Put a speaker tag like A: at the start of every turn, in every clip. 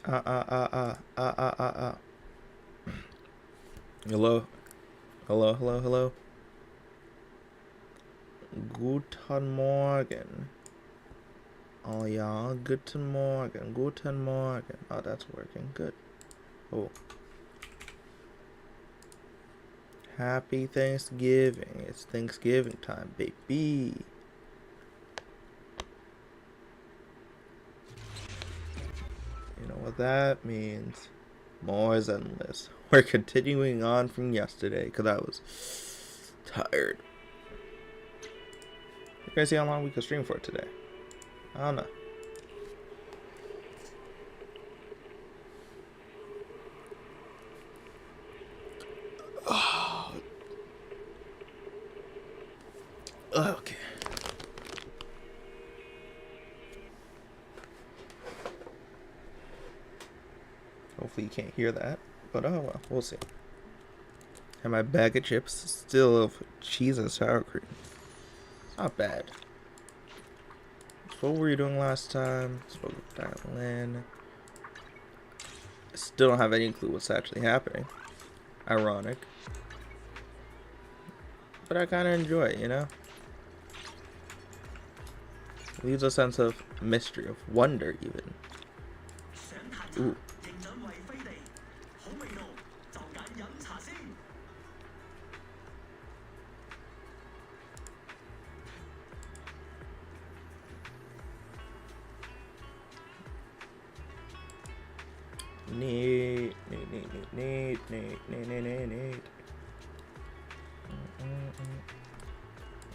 A: Hello, hello, hello, hello. Guten Morgen. Oh yeah, guten Morgen, guten Morgen. Oh, that's working. Good. Oh. Happy Thanksgiving. It's Thanksgiving time, baby. You know what that means? More Zenless. We're continuing on from yesterday because I was tired. You guys see how long we could stream for today? I don't know. Oh. Okay. Hopefully you can't hear that. But oh well, we'll see. And my bag of chips still of cheese and sour cream. It's not bad. So what were you doing last time? Spoke with Diane. I still don't have any clue what's actually happening. Ironic. But I kind of enjoy it, you know? It leaves a sense of mystery, of wonder even. Ooh. Neat.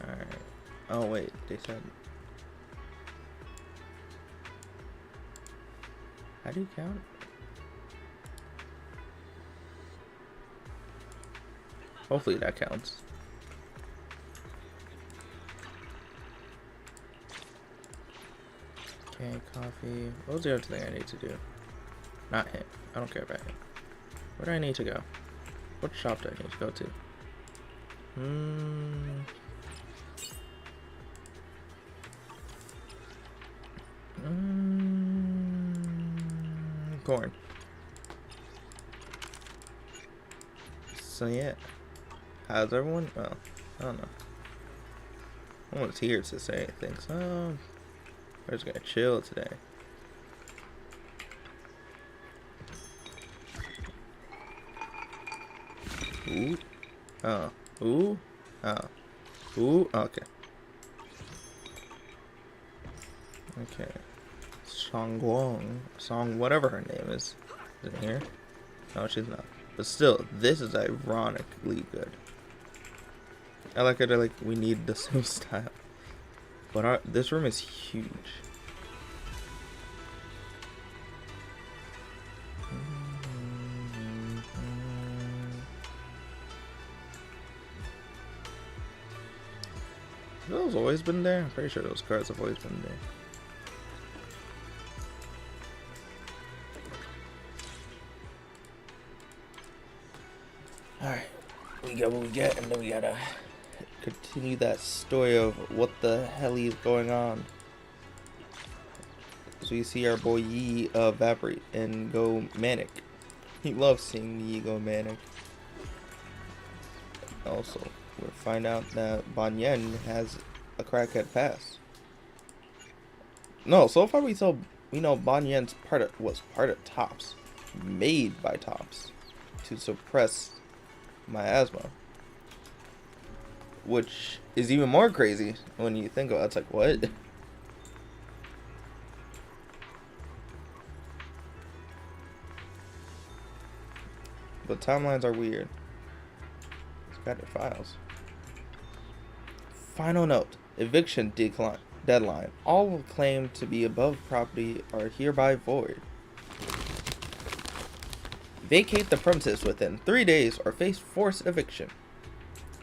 A: Alright. Oh wait, they said. How do you count? Hopefully that counts. Okay, coffee. What was the other thing I need to do? Not him. I don't care about him. Where do I need to go? What shop do I need to go to? Corn. So yeah. How's everyone? Well, I don't know. No one's here to say anything, so we're just gonna chill today. Ooh. Oh. Ooh. Oh. Ooh. Okay. Okay. Song, whatever her name is in here. No, she's not. But still, this is ironically good. I like it. Like we need the same style. But this room is huge. Have those always been there? I'm pretty sure those cards have always been there. Alright, we get what we get, and then we gotta continue that story of what the hell is going on. So you see our boy Yi evaporate and go manic. He loves seeing Yi go manic. Also, we'll find out that Ban Yen has a crackhead past. No, so far we know Ban Yen's was part of Tops, made by Tops, to suppress miasma, which is even more crazy when you think about it. It's like, what? But timelines are weird. It's got their files. Final note: eviction deadline. All claimed to be above property are hereby void. Vacate the premises within 3 days or face forced eviction.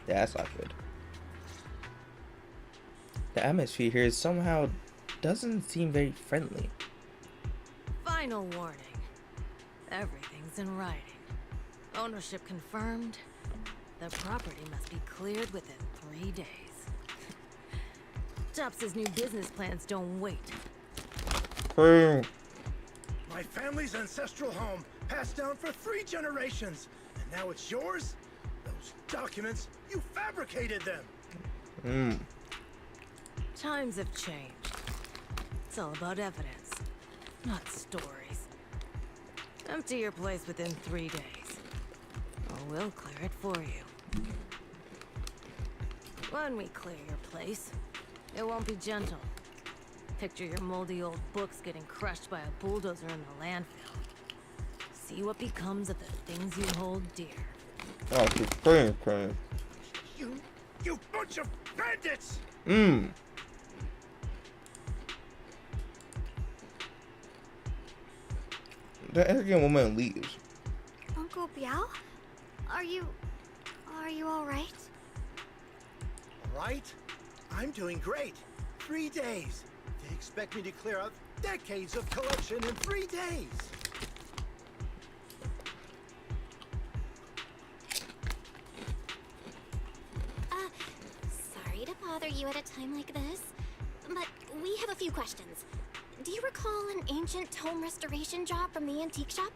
A: Yeah, that's not good. The atmosphere here somehow doesn't seem very friendly.
B: Final warning. Everything's in writing. Ownership confirmed. The property must be cleared within 3 days. Tops' new business plans don't wait.
A: My
C: my family's ancestral home, passed down for 3 generations. And now it's yours? Those documents, you fabricated them.
B: Times have changed. It's all about evidence, not stories. Empty your place within 3 days, or we'll clear it for you. When we clear your place, it won't be gentle. Picture your moldy old books getting crushed by a bulldozer in the landfill. See what becomes of the things you hold dear.
A: Oh, she's crying.
C: You bunch of bandits!
A: The arrogant woman leaves.
D: Uncle Biao? Are you all right?
C: All right? I'm doing great. 3 days. They expect me to clear out decades of collection in 3 days.
D: Sorry to bother you at a time like this, but we have a few questions. Do you recall an ancient tome restoration job from the antique shop?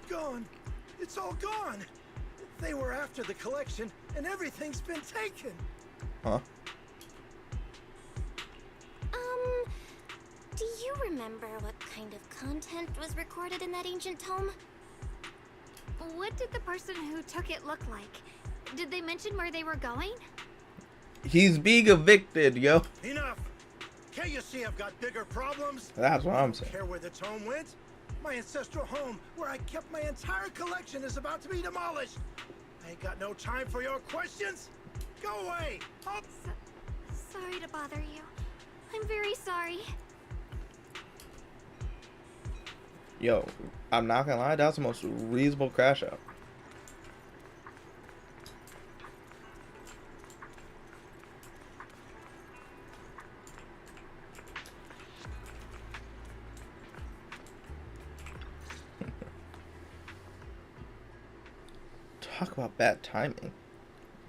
C: Gone. It's all gone. They were after the collection, and everything's been taken.
A: Huh?
D: Do you remember what kind of content was recorded in that ancient tome? What did the person who took it look like? Did they mention where they were going?
A: He's being evicted, yo.
C: Enough! Can't you see I've got bigger problems?
A: That's what I'm saying.
C: Care where the tome went? My ancestral home, where I kept my entire collection, is about to be demolished. I ain't got no time for your questions. Go away.
D: Sorry to bother you. I'm very sorry.
A: Yo, I'm not gonna lie, that's the most reasonable crash out. Talk about bad timing.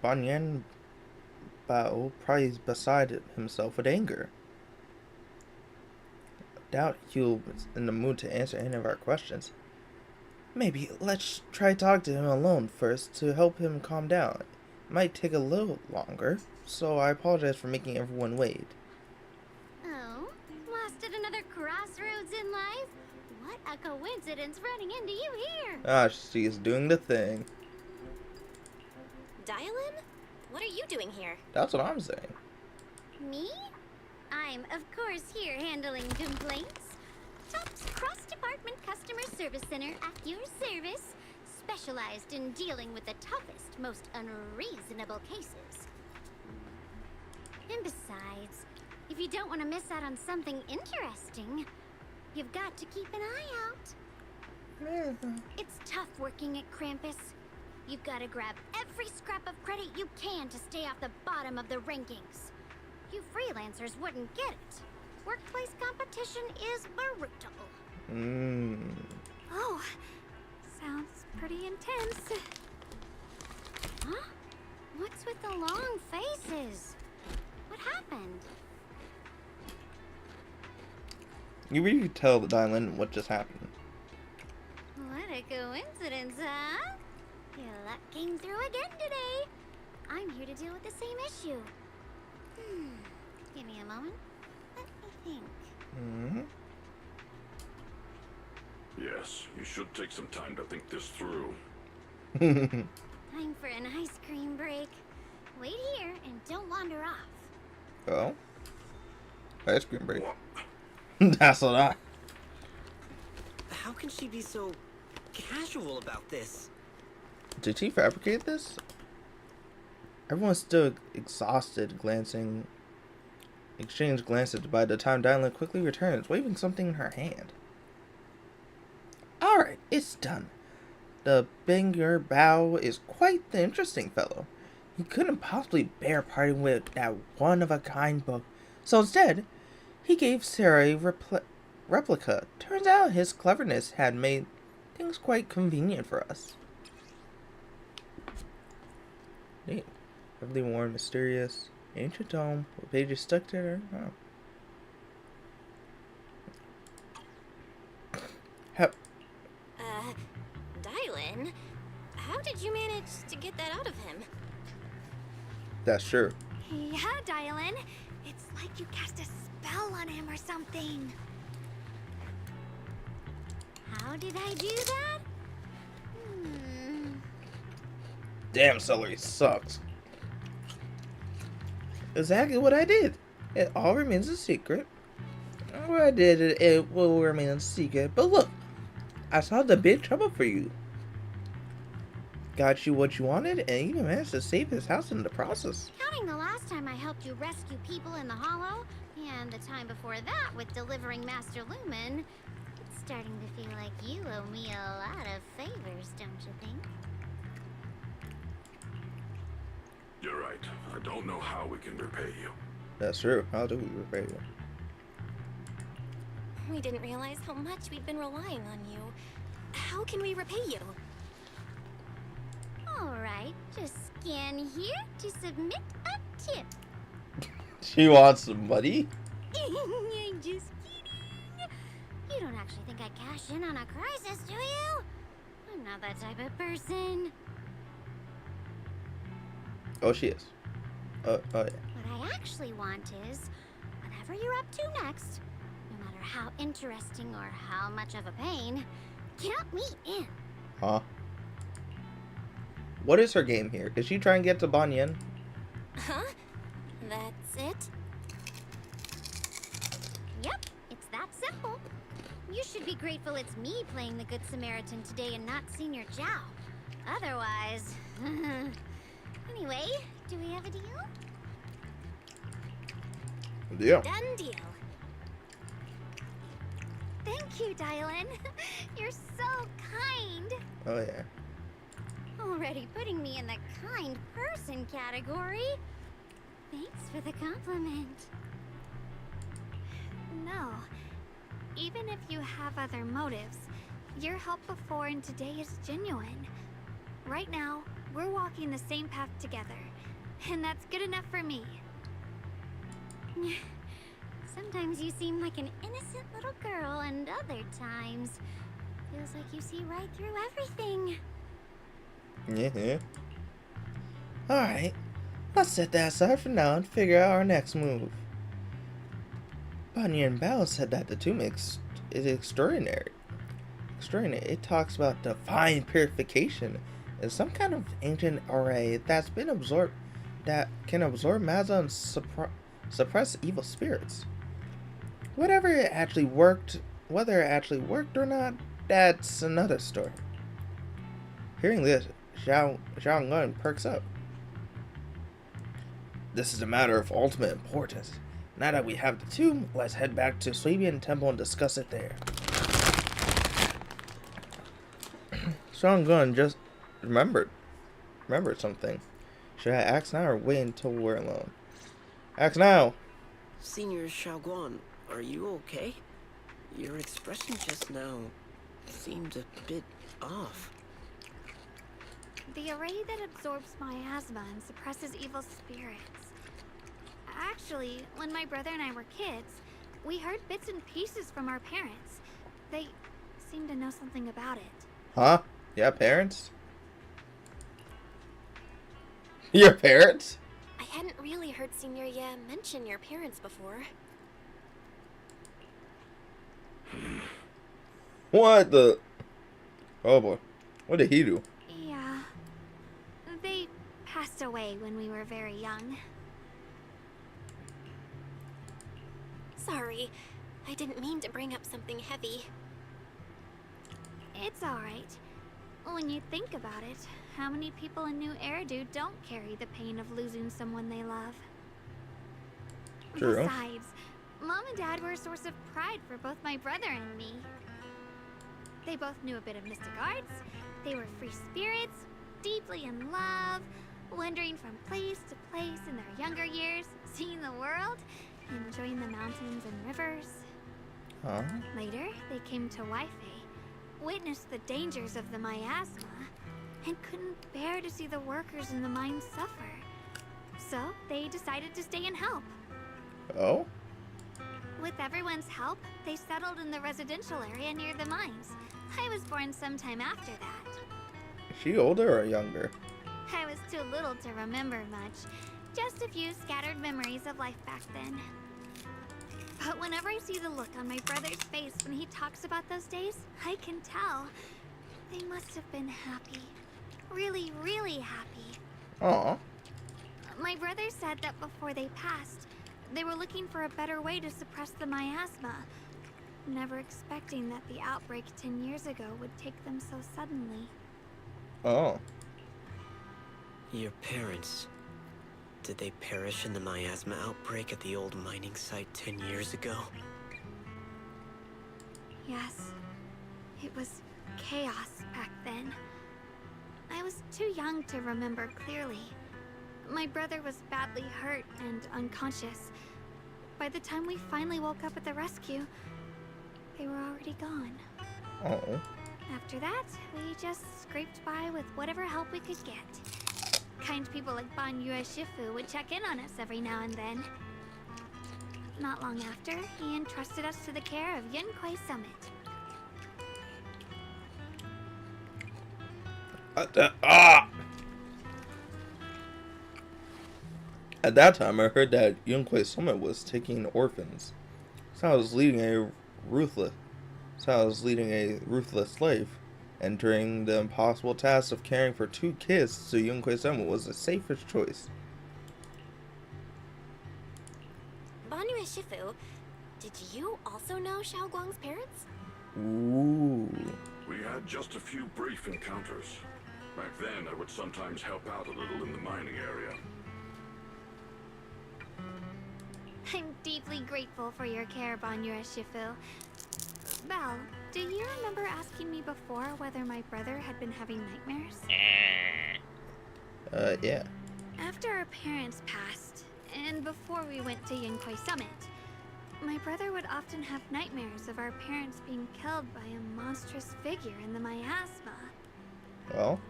A: Banyan Bao probably is beside himself with anger. Doubt he'll be in the mood to answer any of our questions. Maybe let's try talk to him alone first to help him calm down. It might take a little longer, so I apologize for making everyone wait.
D: Oh, lost at another crossroads in life? What a coincidence running into you here!
A: Ah, she's doing the thing.
D: Dial-in? What are you doing here?
A: That's what I'm saying.
D: Me? I'm, of course, here handling complaints. TOP's cross-department customer service center at your service, specialized in dealing with the toughest, most unreasonable cases. And besides, if you don't want to miss out on something interesting, you've got to keep an eye out. It's tough working at Krampus. You've got to grab every scrap of credit you can to stay off the bottom of the rankings. You freelancers wouldn't get it. Workplace competition is brutal. Oh, sounds pretty intense. Huh? What's with the long faces? What happened?
A: You really tell the Dylan what just happened.
D: What a coincidence, huh? Your luck came through again today. I'm here to deal with the same issue. Give me a moment. Let me think.
E: Yes, you should take some time to think this through.
D: Time for an ice cream break. Wait here and don't wander off.
A: Oh? Ice cream break. That's what I...
F: How can she be so casual about this?
A: Did she fabricate this? Everyone's still exhausted, exchange glances by the time Dylan quickly returns, waving something in her hand. Alright, it's done. The Banger Bao is quite the interesting fellow. He couldn't possibly bear parting with that one-of-a-kind book, so instead, he gave Sarah a replica. Turns out his cleverness had made things quite convenient for us. Neat. Heavily worn, mysterious, ancient tome with pages stuck to her. Oh.
D: Dylan, how did you manage to get that out of him?
A: That's true.
D: Yeah, Dylan. It's like you cast a spell on him or something. How did I do that?
A: Damn, celery sucks. Exactly what I did. It all remains a secret. What I did, it will remain a secret. But look, I solved the big trouble for you. Got you what you wanted, and even managed to save his house in the process.
D: Counting the last time I helped you rescue people in the Hollow, and the time before that with delivering Master Lumen, it's starting to feel like you owe me a lot of favors, don't you think?
E: You're right. I don't know how we can repay you.
A: That's true. How do we repay you?
G: We didn't realize how much we'd been relying on you. How can we repay you?
D: Alright, just scan here to submit a tip.
A: She wants some money?
D: I'm just kidding. You don't actually think I cash in on a crisis, do you? I'm not that type of person.
A: Oh, she is. Oh yeah.
D: What I actually want is, whatever you're up to next, no matter how interesting or how much of a pain, count me in.
A: Huh? What is her game here? Is she trying to get to Banyan?
G: Huh? That's it?
D: Yep, it's that simple. You should be grateful it's me playing the Good Samaritan today and not Senior Zhao. Otherwise... Anyway, do we have a deal?
A: Yeah.
G: Done deal.
D: Thank you, Dylan. You're so kind.
A: Oh yeah.
D: Already putting me in the kind person category. Thanks for the compliment. No. Even if you have other motives, your help before and today is genuine. Right now, we're walking the same path together, and that's good enough for me. Sometimes you seem like an innocent little girl, and other times, feels like you see right through everything.
A: Yeah. Alright. Let's set that aside for now and figure out our next move. Banyan Bao said that the tomb is extraordinary. It talks about divine purification and some kind of ancient array that's been absorbed, that can absorb Mazza and suppress evil spirits. Whether it actually worked or not, that's another story. Hearing this, Zhao Ngun perks up. This is a matter of ultimate importance. Now that we have the tomb, let's head back to Swabian Temple and discuss it there. Zhao Ngun just remembered something. Should I ask now or wait until we're alone? Ask now!
F: Senior Shaoguan, are you okay? Your expression just now seemed a bit off.
D: The array that absorbs miasma and suppresses evil spirits. Actually, when my brother and I were kids, we heard bits and pieces from our parents. They seemed to know something about it.
A: Huh? Yeah, parents? Your parents?
G: I hadn't really heard Senior Ye mention your parents before.
A: What the? Oh boy. What did he do?
D: Yeah. They passed away when we were very young.
G: Sorry, I didn't mean to bring up something heavy.
D: It's alright. When you think about it, how many people in New Eridu don't carry the pain of losing someone they love?
A: True.
D: Besides, Mom and Dad were a source of pride for both my brother and me. They both knew a bit of mystic arts, they were free spirits, deeply in love, wandering from place to place in their younger years, seeing the world, enjoying the mountains and rivers.
A: Huh?
D: Later, they came to Waifei, witnessed the dangers of the miasma, and couldn't bear to see the workers in the mine suffer. So, they decided to stay and help.
A: Oh?
D: With everyone's help, they settled in the residential area near the mines. I was born sometime after that.
A: Is she older or younger?
D: I was too little to remember much. Just a few scattered memories of life back then. But whenever I see the look on my brother's face when he talks about those days, I can tell. They must have been happy. Really, really happy.
A: Aw.
D: My brother said that before they passed, they were looking for a better way to suppress the miasma. Never expecting that the outbreak 10 years ago would take them so suddenly.
A: Oh.
F: Your parents, did they perish in the miasma outbreak at the old mining site 10 years ago?
D: Yes. It was chaos back then. I was too young to remember clearly. My brother was badly hurt and unconscious. By the time we finally woke up at the rescue, they were already gone.
A: Oh.
D: After that, we just scraped by with whatever help we could get. Kind people like Ban Yue Shifu would check in on us every now and then. Not long after, he entrusted us to the care of Yunquai Summit.
A: At that time, I heard that Yunquai Summit was taking orphans. So I was leading a ruthless life, entering the impossible task of caring for 2 kids to Yunquai Summit was the safest choice.
G: Banyu Shifu, did you also know Xiao Guang's parents?
A: Ooh.
E: We had just a few brief encounters. Back then, I would sometimes help out a little in the mining area.
D: I'm deeply grateful for your care, Ban Yue Shifu. Belle, do you remember asking me before whether my brother had been having nightmares?
A: Yeah.
D: After our parents passed, and before we went to Yunquai Summit, my brother would often have nightmares of our parents being killed by a monstrous figure in the miasma.
A: Well.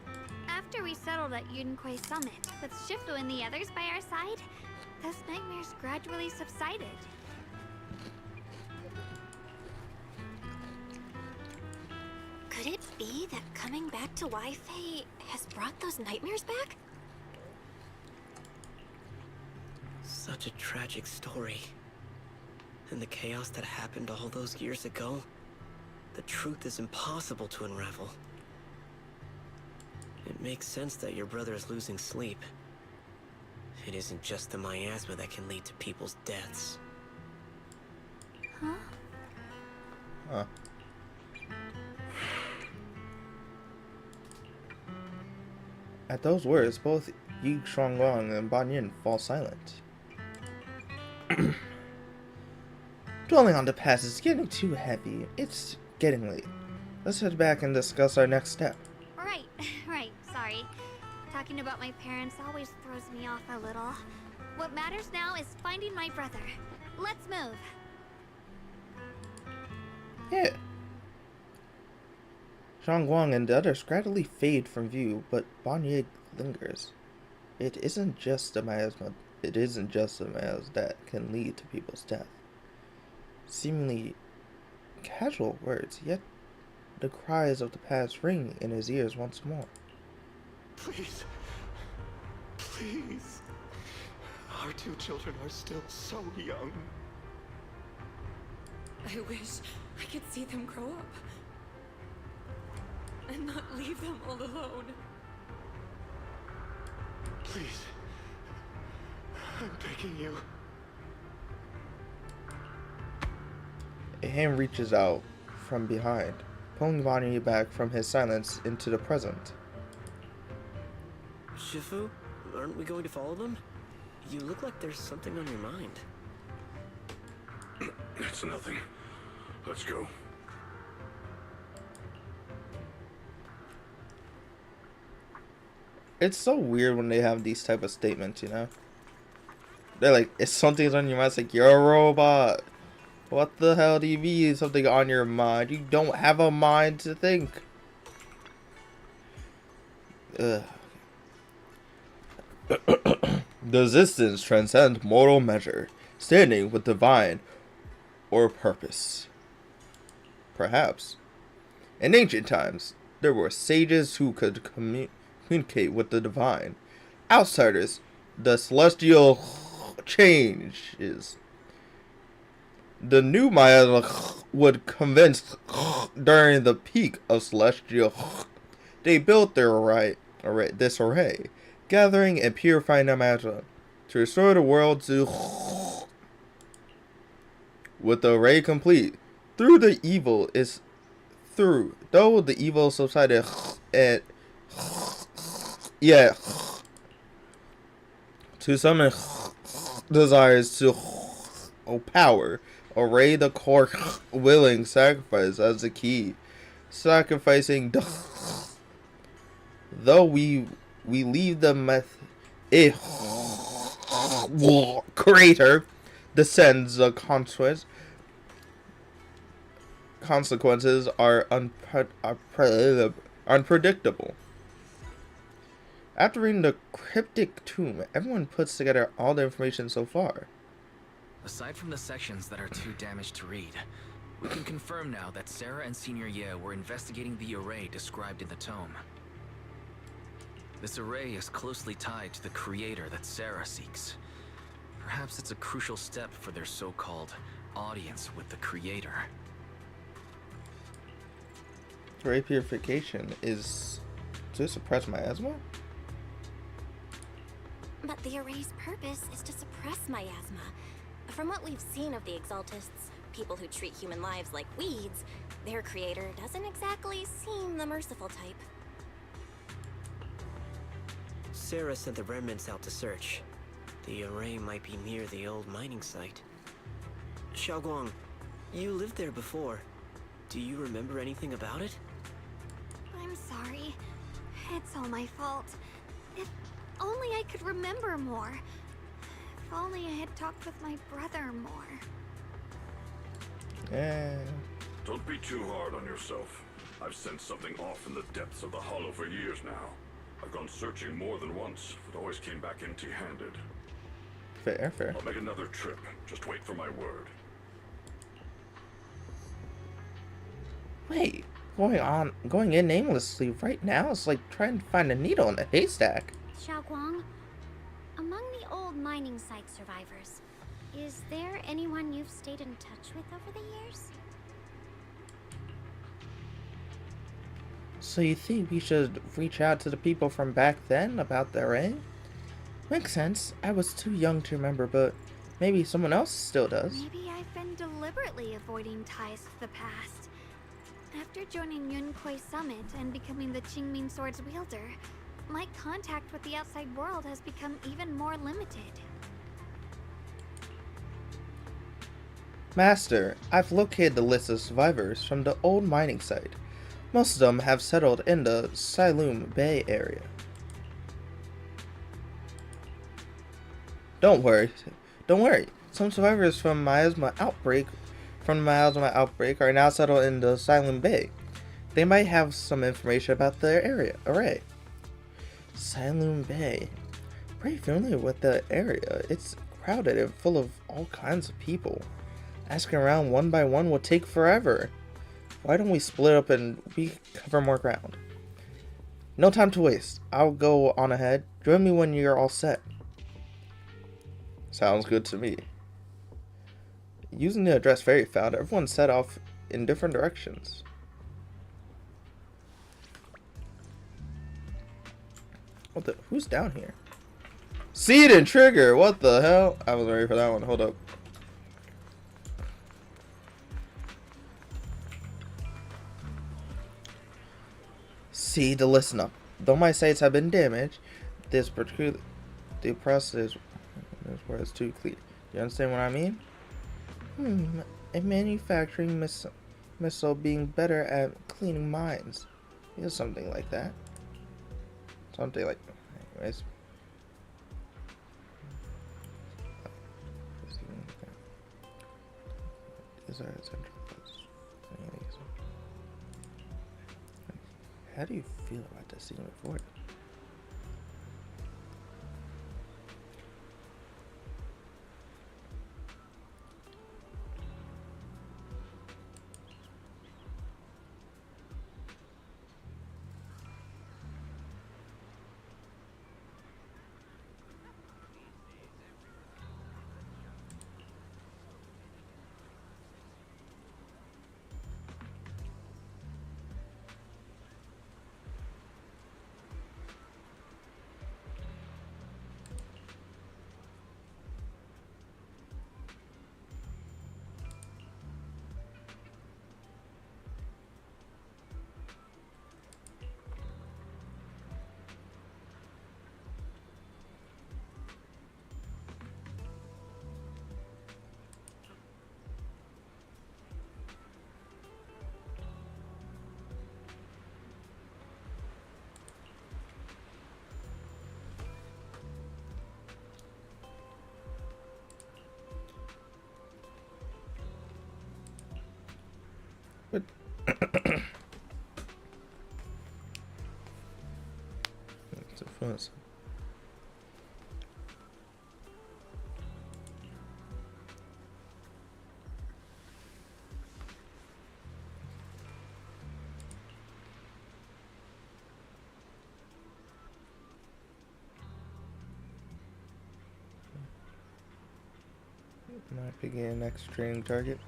D: After we settled at Yunquai Summit, with Shifu and the others by our side, those nightmares gradually subsided.
G: Could it be that coming back to Wi-Fi has brought those nightmares back?
F: Such a tragic story. And the chaos that happened all those years ago, the truth is impossible to unravel. It makes sense that your brother is losing sleep. It isn't just the miasma that can lead to people's deaths.
D: Huh?
A: Huh. At those words, both Yi Shuangguang and Ban Yin fall silent. Dwelling on the past is getting too heavy. It's getting late. Let's head back and discuss our next step.
D: Right, sorry. Talking about my parents always throws me off a little. What matters now is finding my brother. Let's move.
A: Yeah. Shuangguang and the others gradually fade from view, but Ban Yi lingers. It isn't just the miasma that can lead to people's death. Seemingly casual words, yet the cries of the past ring in his ears once more.
H: Please. Please. Our 2 children are still so young.
B: I wish I could see them grow up. And not leave them all alone.
H: Please. I'm begging you.
A: A hand reaches out from behind, pulling Ban Yi back from his silence into the present.
F: Shifu, aren't we going to follow them? You look like there's something on your mind.
E: It's nothing. Let's go.
A: It's so weird when they have these type of statements, you know? They're like, if something's on your mind, it's like, you're a robot. What the hell do you mean something on your mind? You don't have a mind to think. Ugh. The existence transcends mortal measure, standing with divine or purpose. Perhaps. In ancient times, there were sages who could communicate with the divine. Outsiders, the celestial changes. The new Maya would convince during the peak of celestial. They built their this array, gathering and purifying the matter to restore the world to. With the array complete, though the evil subsided, and yet to summon desires to power, array the core willing sacrifice as the key, sacrificing though we leave the creator descends the consequences are unpredictable. After reading the cryptic tomb, everyone puts together all the information so far.
I: Aside from the sections that are too damaged to read, we can confirm now that Sarah and Senior Ye were investigating the array described in the tome. This array is closely tied to the creator that Sarah seeks. Perhaps it's a crucial step for their so-called audience with the creator.
A: Array purification is to suppress miasma?
G: But the array's purpose is to suppress miasma. From what we've seen of the Exaltists, people who treat human lives like weeds, their creator doesn't exactly seem the merciful type.
F: Sarah sent the remnants out to search. The array might be near the old mining site. Xiaoguang, you lived there before. Do you remember anything about it?
J: I'm sorry. It's all my fault. If only I could remember more. If only I had talked with my brother more.
A: Yeah.
E: Don't be too hard on yourself. I've sensed something off in the depths of the hollow for years now. I've gone searching more than once, but always came back empty-handed.
A: Fair.
E: I'll make another trip. Just wait for my word.
A: Wait, going in aimlessly right now is like trying to find a needle in a haystack.
D: Xiaoguang, among the old mining site survivors, is there anyone you've stayed in touch with over the years?
A: So you think we should reach out to the people from back then about the array? Makes sense. I was too young to remember, but maybe someone else still does.
J: Maybe I've been deliberately avoiding ties with the past. After joining Yunkuei Summit and becoming the Qingming Sword's wielder, my contact with the outside world has become even more limited.
A: Master, I've located the list of survivors from the old mining site. Most of them have settled in the Siloam Bay area. Don't worry. Some survivors from the miasma outbreak are now settled in the Siloam Bay. They might have some information about their array. Siloam Bay. Pretty familiar with the area. It's crowded and full of all kinds of people. Asking around one by one will take forever. Why don't we split up and we cover more ground? No time to waste. I'll go on ahead. Join me when you're all set. Sounds good to me. Using the address Fairy found, everyone set off in different directions. Who's down here? Seed and Trigger! What the hell? I wasn't ready for that one. Hold up. See to listen up. Though my sites have been damaged, the process is too clear. You understand what I mean? A manufacturing missile being better at cleaning mines. Is something like that. Something like. Anyways. These are essential. How do you feel about this scene before? What? It's a fuzz. Might begin next training target.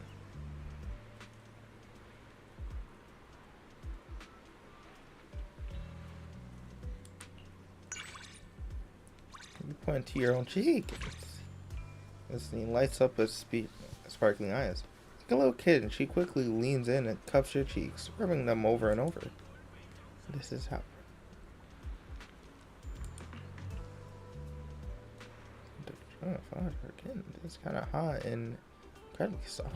A: You point to your own cheek. This thing lights up with sparkling eyes. Like a little kid, and she quickly leans in and cups your cheeks, rubbing them over and over. This is how. It's kind of hot and incredibly soft.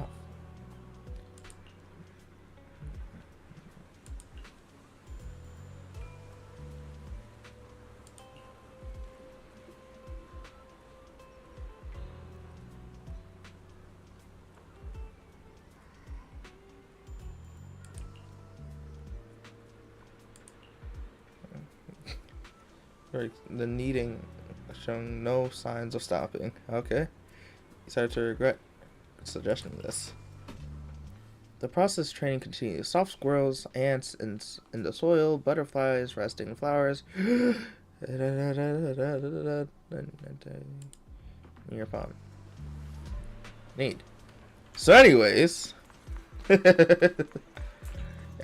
A: Right, the kneading showing no signs of stopping. Okay. You started to regret suggesting this. The process training continues. Soft squirrels, ants in the soil, butterflies resting in flowers. Your palm. Neat. So anyways.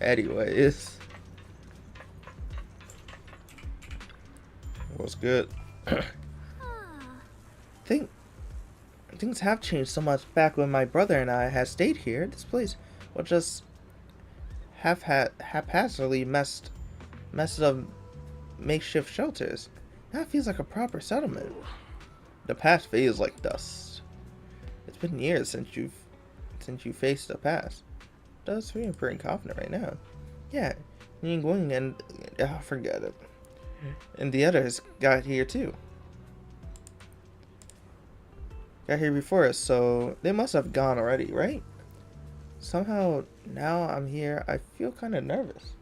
A: Anyways. What's good? Things have changed so much back when my brother and I had stayed here. This place was just haphazardly messed up makeshift shelters. Now it feels like a proper settlement. The past fades like dust. It's been years since you faced the past. It does feel pretty confident right now. Yeah, you're going and forget it. And the others got here too. Got here before us, so they must have gone already, right? Somehow, now I'm here, I feel kind of nervous.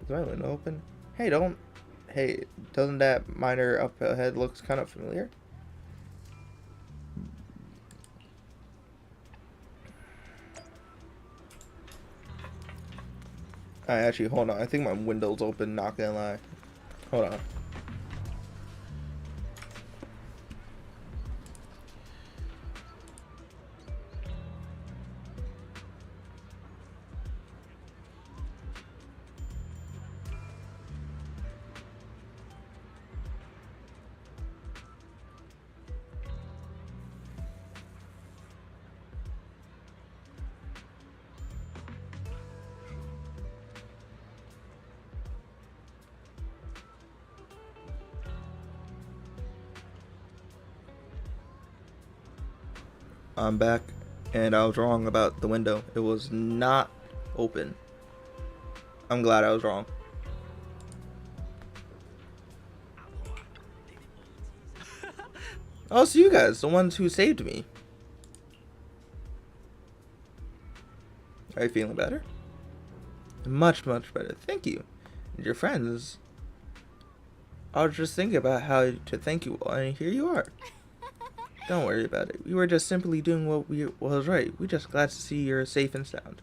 A: Is my window open? Hey, doesn't that miner up ahead looks kind of familiar? Actually, hold on. I think my window's open, not gonna lie. Hold on. I'm back, and I was wrong about the window. It was not open. I'm glad I was wrong. Oh, so you guys, the ones who saved me. Are you feeling better? Much, much better. Thank you. And your friends. I was just thinking about how to thank you all, and here you are. Don't worry about it. We were just simply doing what was right. We're just glad to see you're safe and sound.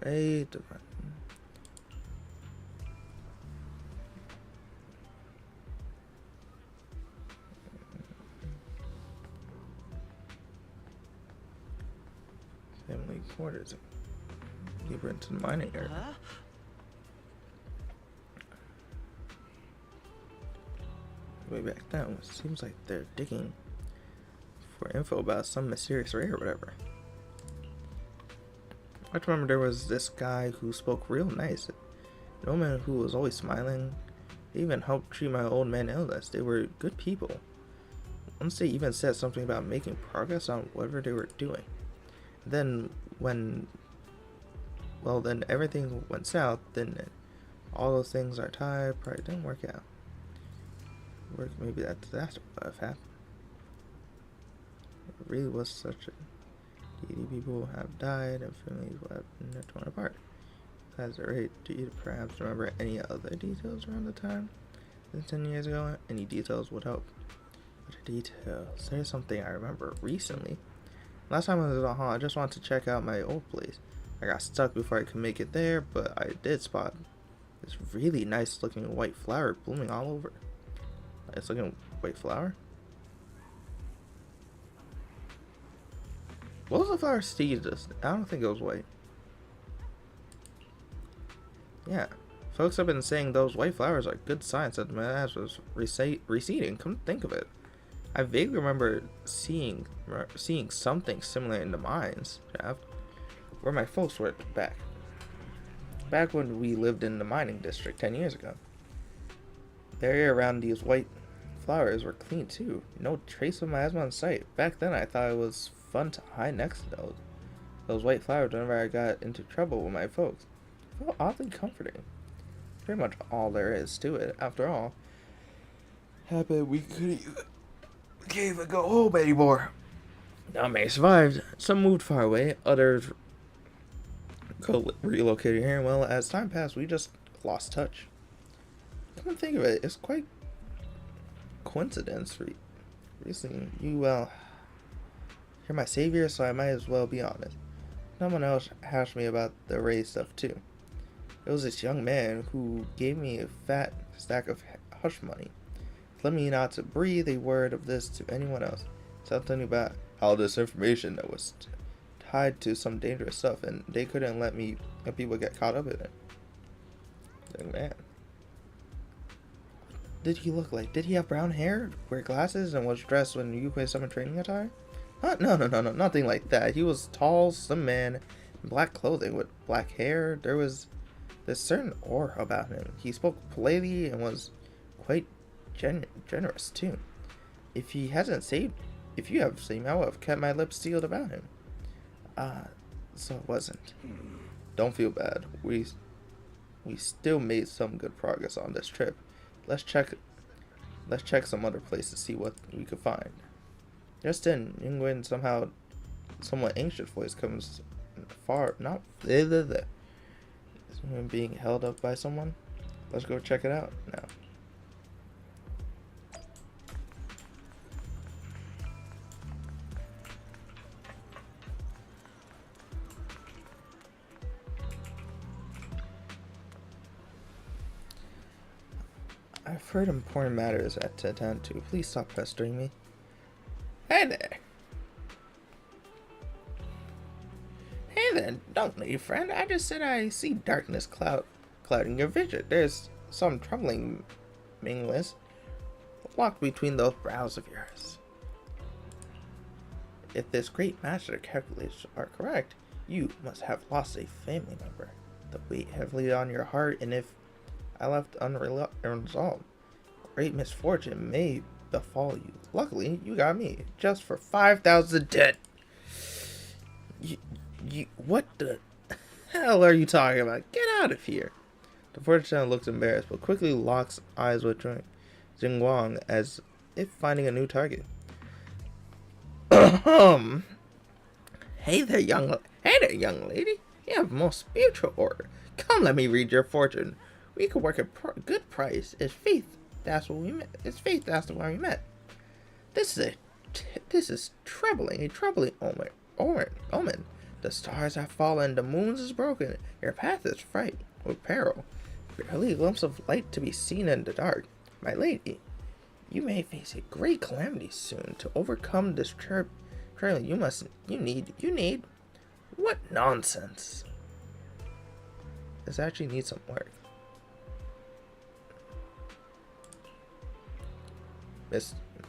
A: Right. Family quarters. Deeper into the mining area. Way back down. It seems like they're digging for info about some mysterious ray or whatever. I remember there was this guy who spoke real nice. An old man who was always smiling. They even helped treat my old man illness. They were good people. Once they even said something about making progress on whatever they were doing. Then everything went south. Then All those things are tied, probably didn't work out. Maybe that disaster would have happened. It really was such a deity. People have died and families have been torn apart. As a rate, do you perhaps remember any other details around the time than 10 years ago? Any details would help. What details? There's something I remember recently. Last time I was at home, I just wanted to check out my old place. I got stuck before I could make it there, but I did spot this really nice looking white flower blooming all over. Nice looking white flower? What was the flower status? I don't think it was white. Yeah, folks have been saying those white flowers are good signs that the mass was receding. Come to think of it, I vaguely remember seeing something similar in the mines shaft where my folks worked back when we lived in the mining district 10 years ago. The area around these white flowers were clean too. No trace of miasma in sight. Back then I thought it was fun to hide next to those white flowers whenever I got into trouble with my folks. It felt oddly comforting. Pretty much all there is to it, after all. Happened we couldn't gave a go home anymore. Not many survived. Some moved far away, others relocated here. Well, as time passed, we just lost touch. Come to think of it, it's quite coincidence. Recently, you're my savior, so I might as well be honest. Someone else hashed me about the race stuff too. It was this young man who gave me a fat stack of hush money, telling me not to breathe a word of this to anyone else. Something about how this information that was tied to some dangerous stuff, and they couldn't let people get caught up in it. Young man. Did he look like? Did he have brown hair, wear glasses, and was dressed in Yukoi summer training attire? Huh? No, nothing like that. He was tall, slim man, in black clothing with black hair. There was this certain aura about him. He spoke politely and was quite generous too. If you have seen him, I would have kept my lips sealed about him. So it wasn't. Don't feel bad. We still made some good progress on this trip. Let's check some other places to see what we could find. Just then, Yingwen somewhat anxious voice comes being held up by someone. Let's go check it out now. I've heard important matters to attend to. Please stop pestering me. Hey there. Don't leave, friend. I just said I see darkness clouding your vision. There's some troubling meaningless locked between those brows of yours. If this great master calculations are correct, you must have lost a family member. The weight heavily on your heart, and if I left unresolved, great misfortune may befall you. Luckily, you got me, just for 5,000 debt. What the hell are you talking about? Get out of here. The fortune looks embarrassed, but quickly locks eyes with Jingguang as if finding a new target. Hey there, young lady. You have most spiritual order. Come, let me read your fortune. We could work a good price. It's faith. That's what we met. It's faith. That's the one we met. This is troubling. A troubling omen. The stars have fallen. The moon is broken. Your path is fraught with peril. Barely a glimpse of light to be seen in the dark. My lady, you may face a great calamity soon. To overcome this trail, you need. What nonsense. This actually needs some work.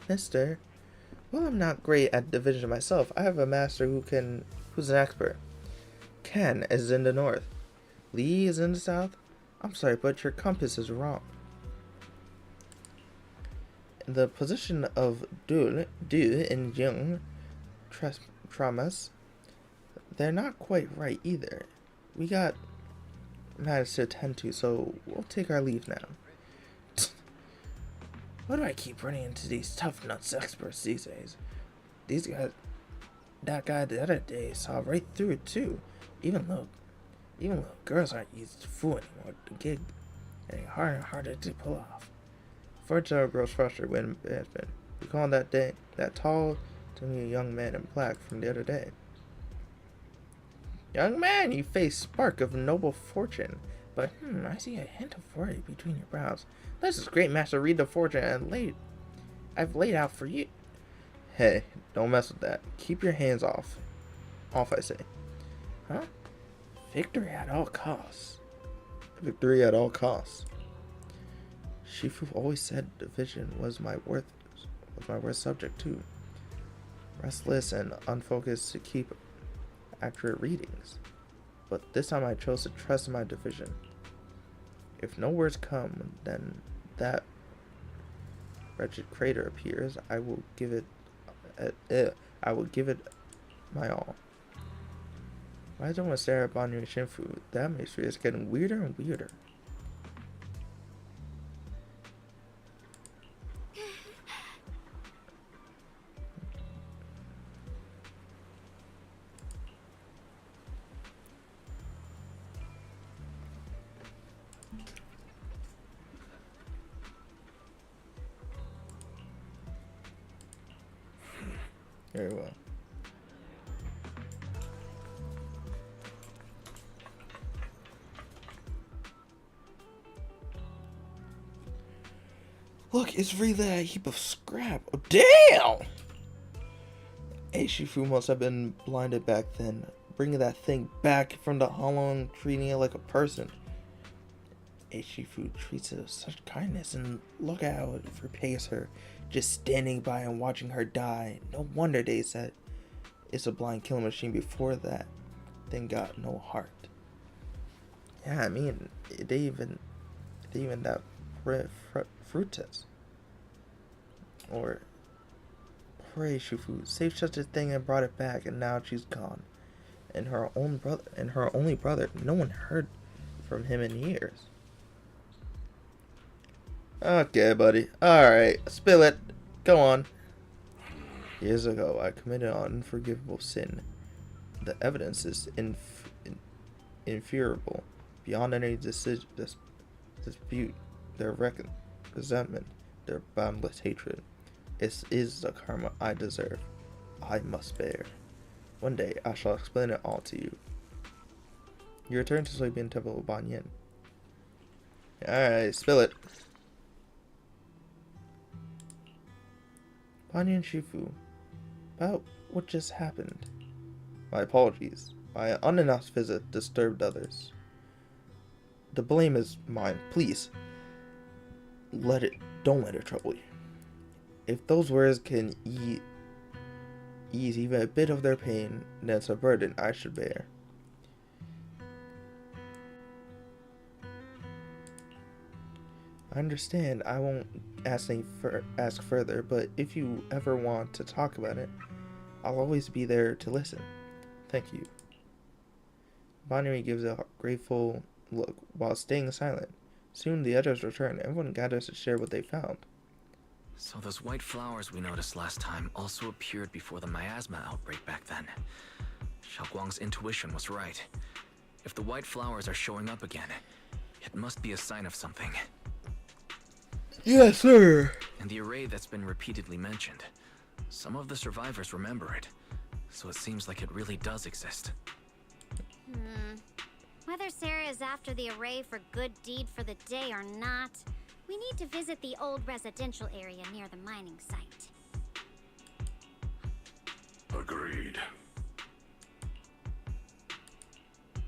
A: Mister, well, I'm not great at division myself. I have a master who's an expert. Ken is in the north. Lee is in the south. I'm sorry, but your compass is wrong. The position of Du and Jung traumas, they're not quite right either. We got matters to attend to, so we'll take our leave now. Why do I keep running into these tough nuts experts these days? These guys, that guy the other day saw right through it too. Even though girls aren't used to fool anymore, the gig getting harder and harder to pull off. Fortunato grows frustrated when advancement. Recall that tall, to me young man in black from the other day. Young man, you face spark of noble fortune, but I see a hint of worry between your brows. This is great, master. Read the fortune I've laid out for you. Hey, don't mess with that. Keep your hands off. Off, I say. Huh? Victory at all costs. Victory at all costs. Shifu always said division was my worst subject too. Restless and unfocused to keep accurate readings. But this time I chose to trust my division. If no words come, then that wretched crater appears. I will give it my all. Why don't I stare at Banyu and Shinfu? That mystery is getting weirder and weirder. Very well. Look, it's really a heap of scrap. Oh, damn! Shifu must have been blinded back then. Bringing that thing back from the hollow and treating it like a person. Shifu treats it with such kindness, and look at how it repays her. Just standing by and watching her die. No wonder they said it's a blind killing machine before that thing got no heart. Yeah, I mean, they even that fruit test. Or pray Shifu saved such a thing and brought it back, and now she's gone. And her only brother, no one heard from him in years. Okay, buddy. Alright, spill it. Go on. Years ago, I committed an unforgivable sin. The evidence is infuriable, beyond any dispute, their resentment, their boundless hatred. It is the karma I deserve. I must bear. One day, I shall explain it all to you. You return to Soybean Temple of Banyan. Alright, spill it. Banyan Shifu, about what just happened. My apologies. My unannounced visit disturbed others. The blame is mine. Please, don't let it trouble you. If those words can ease even a bit of their pain, then it's a burden I should bear. I understand I won't ask further, but if you ever want to talk about it, I'll always be there to listen. Thank you. Bonnie gives a grateful look while staying silent. Soon the others return. Everyone gathers to share what they found.
I: So those white flowers we noticed last time also appeared before the miasma outbreak back then. Xiaoguang's intuition was right. If the white flowers are showing up again, it must be a sign of something.
A: Yes, sir.
I: And the array that's been repeatedly mentioned. Some of the survivors remember it, so it seems like it really does exist.
D: Whether Sarah is after the array for good deed for the day or not, we need to visit the old residential area near the mining site.
E: Agreed.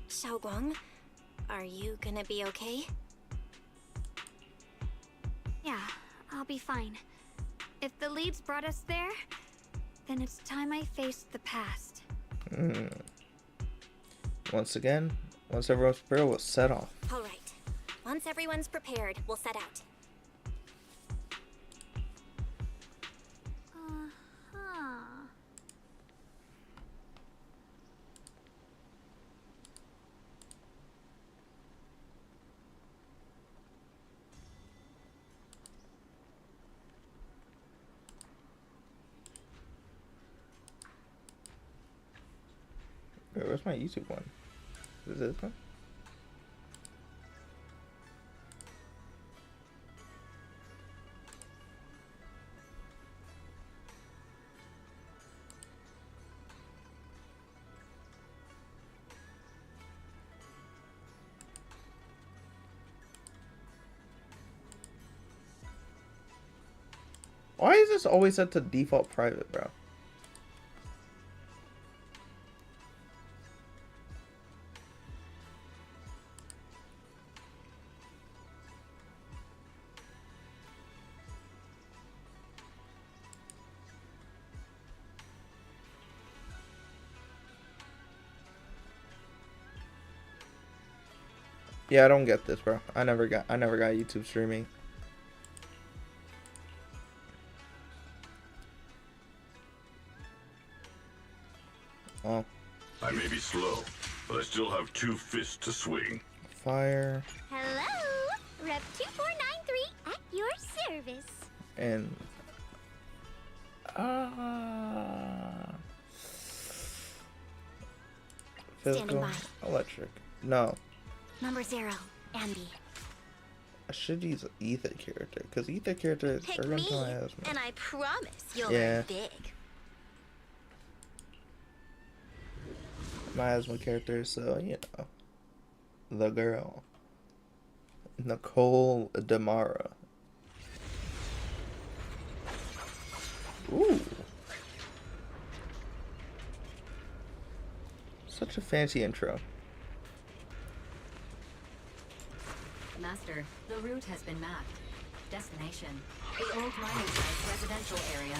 G: Xiaoguang, are you gonna be okay?
J: Yeah, I'll be fine. If the leads brought us there, then it's time I faced the past.
A: Once everyone's prepared, we'll set off.
G: All right. Once everyone's prepared, we'll set out.
A: Wait, where's my YouTube one? Is this one? Why is this always set to default private, bro? Yeah, I don't get this, bro. I never got YouTube streaming. Oh.
E: I may be slow, but I still have 2 fists to swing.
A: Fire.
D: Hello, Rep 2493 at your service.
A: And physical, electric. No.
G: Number 0, Ambi.
A: I should use Ether character because Ether character is
G: Pick me, and I promise you'll learn big.
A: My asthma character, so you know, the girl, Nicole Demara. Ooh, such a fancy intro.
K: Master, the route has been mapped. Destination, the old mining site residential area.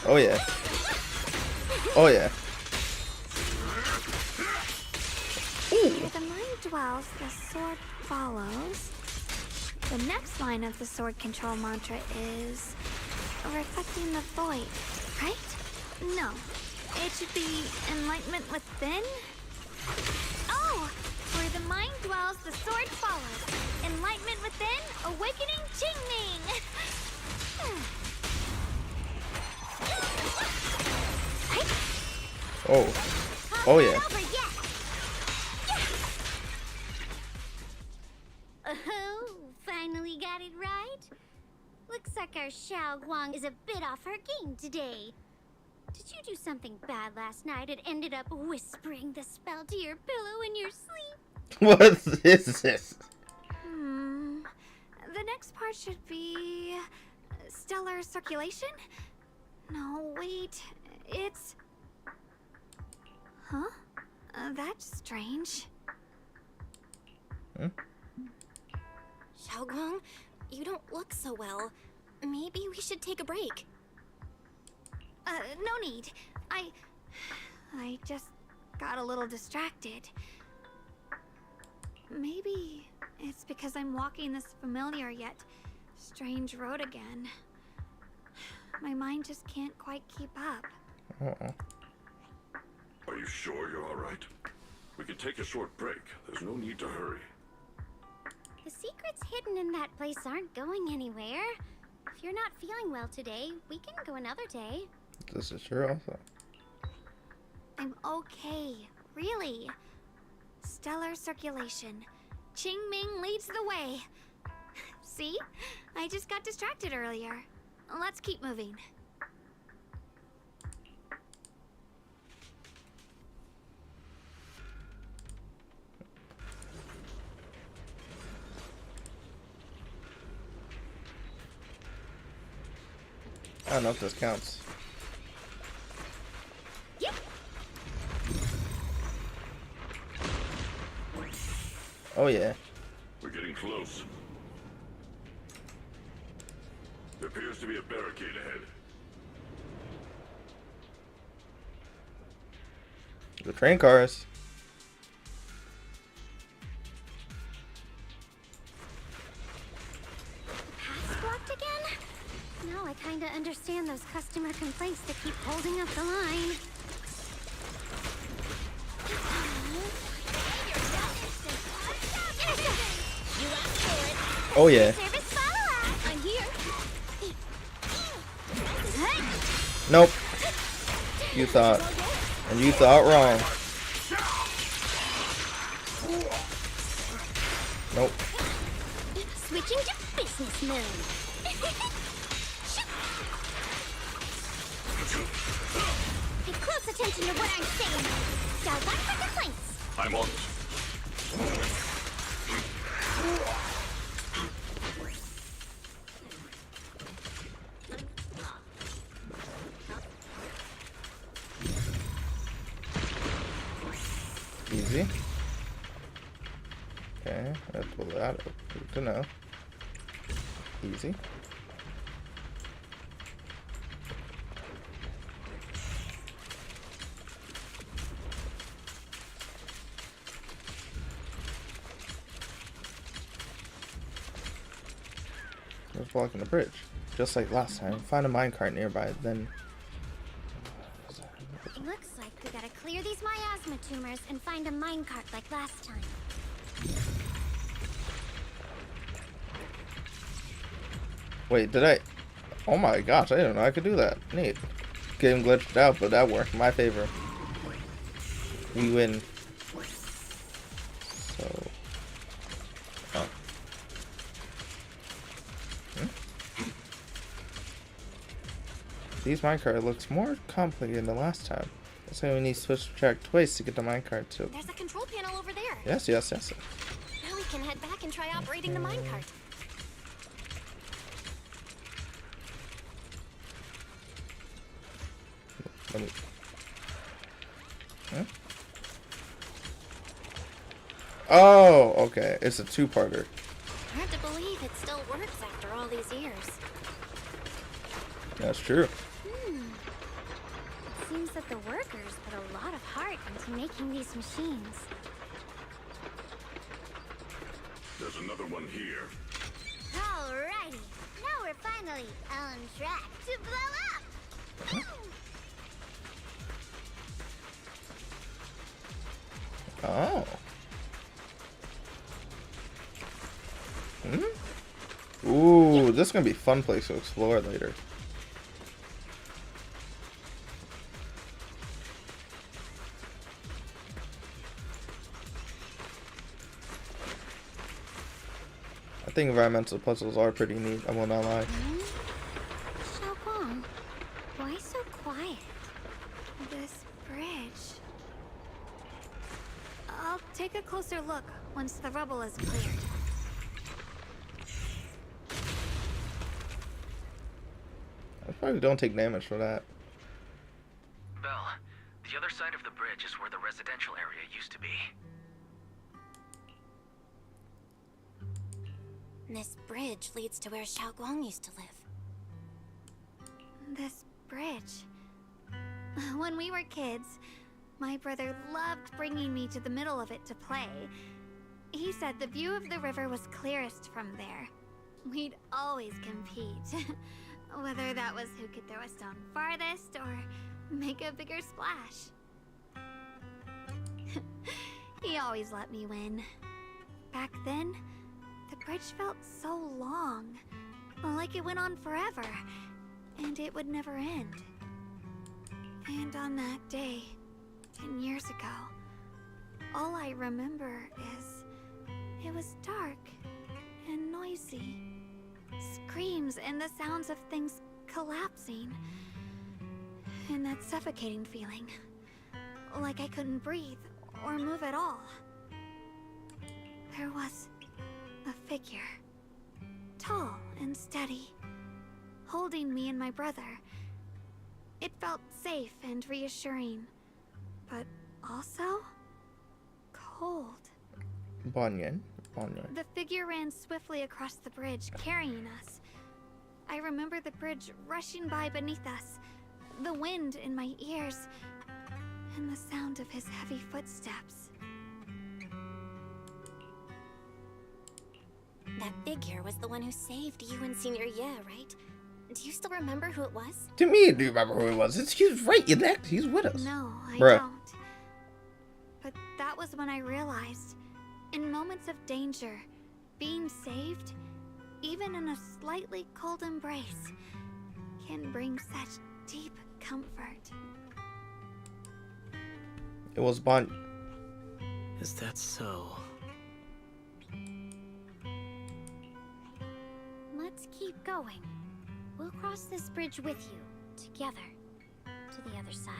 A: Oh yeah. Oh yeah.
J: Where the mind dwells, the sword follows. The next line of the sword control mantra is reflecting the void, right? No. It should be enlightenment within? Oh! Where the mind dwells, the sword follows. Enlightenment within, awakening Qingming!
A: Oh. Oh yeah.
D: Oh, finally got it right. Looks like our Xiao Guang is a bit off her game today. Did you do something bad last night and ended up whispering the spell to your pillow in your sleep?
A: What is this?
J: The next part should be stellar circulation? No, wait. It's... Huh? That's strange.
G: Xiaoguang, you don't look so well. Maybe we should take a break.
J: No need. I just got a little distracted. Maybe it's because I'm walking this familiar yet strange road again. My mind just can't quite keep up.
E: Are you sure you're all right? We can take a short break. There's no need to hurry.
D: The secrets hidden in that place aren't going anywhere. If you're not feeling well today, we can go another day.
A: This is true also.
J: I'm okay, really. Stellar circulation. Qingming leads the way. See? I just got distracted earlier. Let's keep moving.
A: I don't know if this counts.
D: Yep.
A: Oh yeah.
E: We're getting close. There appears to be a barricade ahead.
A: The train cars.
D: Path's blocked again? Now I kinda understand those customer complaints that keep holding up the line. You
A: Oh yeah.
D: Service follow-up. I'm here.
A: Nope. You thought. And you thought wrong. Nope.
D: Switching to business mode. Pay close attention to what I'm saying. Dial back for complaints.
E: I'm on it.
A: Easy. Okay, let's pull that up. Good to know. Easy. Just blocking the bridge. Just like last time. Find a minecart nearby, then...
D: Looks like we gotta clear these miasma tumors and find a minecart like last time.
A: Wait, did I... Oh my gosh, I didn't know I could do that. Neat. Game glitched out, but that worked in my favor. We win. So... Oh. These minecart looks more complicated than last time. That's why we need to switch track twice to get the minecart too.
G: There's a control panel over there.
A: Yes, yes, yes.
G: Now we can head back and try operating the minecart.
A: Let me... Huh? Oh, okay. It's a two-parter.
G: Hard to believe it still works after all these years.
A: That's true.
D: It seems that the workers put a lot of heart into making these machines.
E: There's another one here.
D: Alrighty, now we're finally on track to blow up.
A: Oh. Ooh, this is gonna be a fun place to explore later. I think environmental puzzles are pretty neat, I will not lie.
D: Xiaoguang, why so quiet?
J: This bridge. I'll take a closer look once the rubble is cleared.
A: I probably don't take damage for that.
I: Belle, the other side of the bridge is where the residential area used to be.
G: This bridge leads to where Xiaoguang used to live.
J: This bridge. When we were kids, my brother loved bringing me to the middle of it to play. He said the view of the river was clearest from there. We'd always compete. Whether that was who could throw a stone farthest or make a bigger splash. He always let me win. Back then, the bridge felt so long, like it went on forever, and it would never end. And on that day, 10 years ago, all I remember is it was dark and noisy. Screams and the sounds of things collapsing. And that suffocating feeling. Like I couldn't breathe or move at all. There was a figure. Tall and steady. Holding me and my brother. It felt safe and reassuring. But also... cold.
A: Banyan.
J: The figure ran swiftly across the bridge, carrying us. I remember the bridge rushing by beneath us, the wind in my ears, and the sound of his heavy footsteps.
G: That figure was the one who saved you and Senior Ye, right? Do you still remember who it was?
A: To me, do you remember who it was? He's right, he's with us.
J: No, I
A: Bruh.
J: don't. But that was when I realized, in moments of danger, being saved even in a slightly cold embrace, can bring such deep comfort.
A: It was Bon.
F: Is that so?
D: Let's keep going. We'll cross this bridge with you, together, to the other side.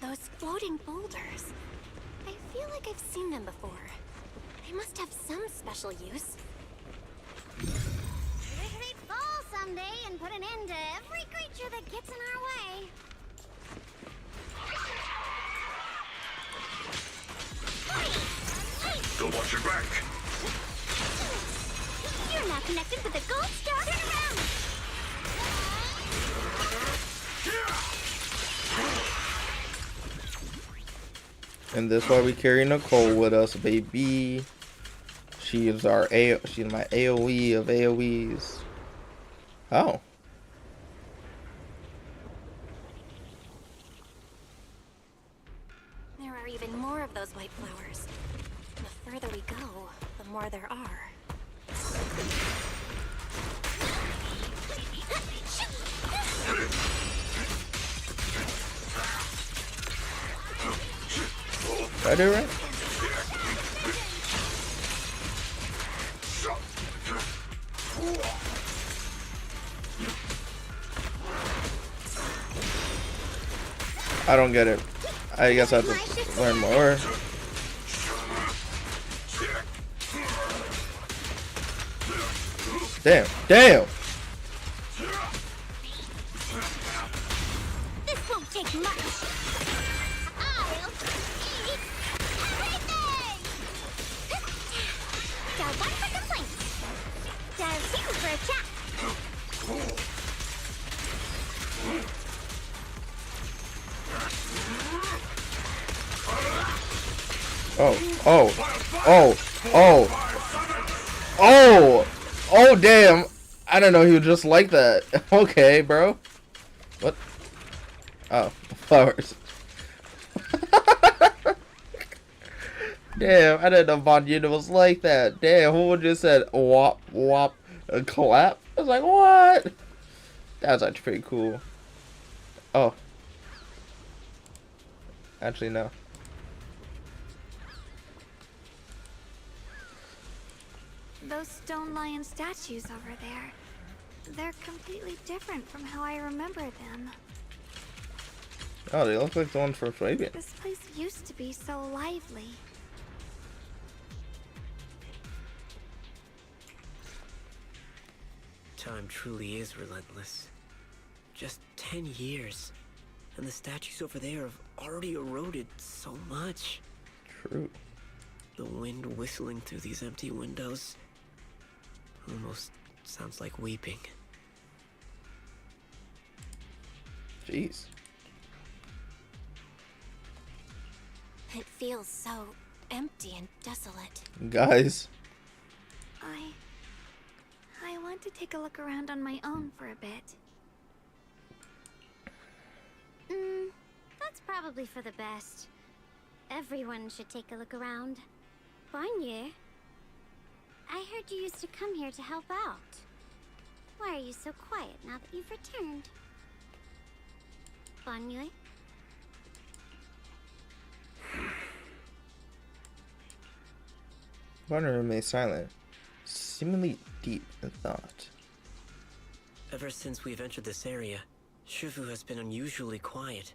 G: Those floating boulders. I feel like I've seen them before. They must have some special use.
D: Wish we'd fall someday and put an end to every creature that gets in our way.
E: Don't watch your back.
D: You're now connected with the gold star. Turn around!
A: And that's why we carry Nicole with us, baby. She is our she's my AoE of AoEs. Oh.
G: There are even more of those white flowers. The further we go, the more there are.
A: Did I do it right? I don't get it. I guess I have to learn more. Damn. Damn!
D: This won't take much. I'll eat everything! Dial 1 for complaints. Dial 2 for a chat. Oh, damn. I didn't know he was just like that. Okay, bro. What? Oh, flowers. Damn, I didn't know Von Unit was like that. Damn, who just said wop, wop, clap? I was like, what? That was actually pretty cool. Oh. Actually, no.
J: Those stone lion statues over there, they're completely different from how I remember them.
A: Oh, they look like the ones from Flavian.
J: This place used to be so lively.
F: Time truly is relentless. Just 10 years, and the statues over there have already eroded so much.
A: True.
F: The wind whistling through these empty windows almost sounds like weeping.
A: Jeez.
G: It feels so empty and desolate.
A: Guys.
J: I want to take a look around on my own for a bit.
D: That's probably for the best. Everyone should take a look around. Bonnier, I heard you used to come here to help out. Why are you so quiet now that you've returned? Bonnier?
A: Bonnier remains silent, seemingly deep in thought.
F: Ever since we've entered this area, Shifu has been unusually quiet.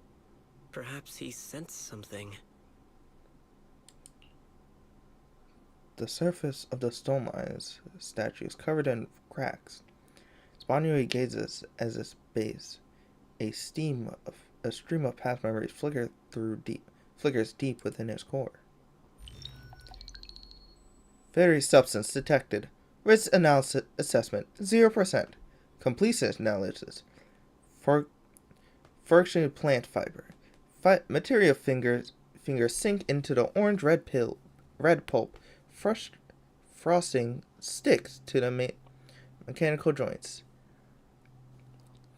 F: Perhaps he sensed something.
A: The surface of the stone lion's statue is covered in cracks. Bonnier gazes at its base. A stream of past memories flickers deep within his core. Fairy substance detected. Risk analysis assessment 0%. Completion analysis. Functioning plant fiber. Material fingers sink into the orange-red pulp. Frosting sticks to the mechanical joints.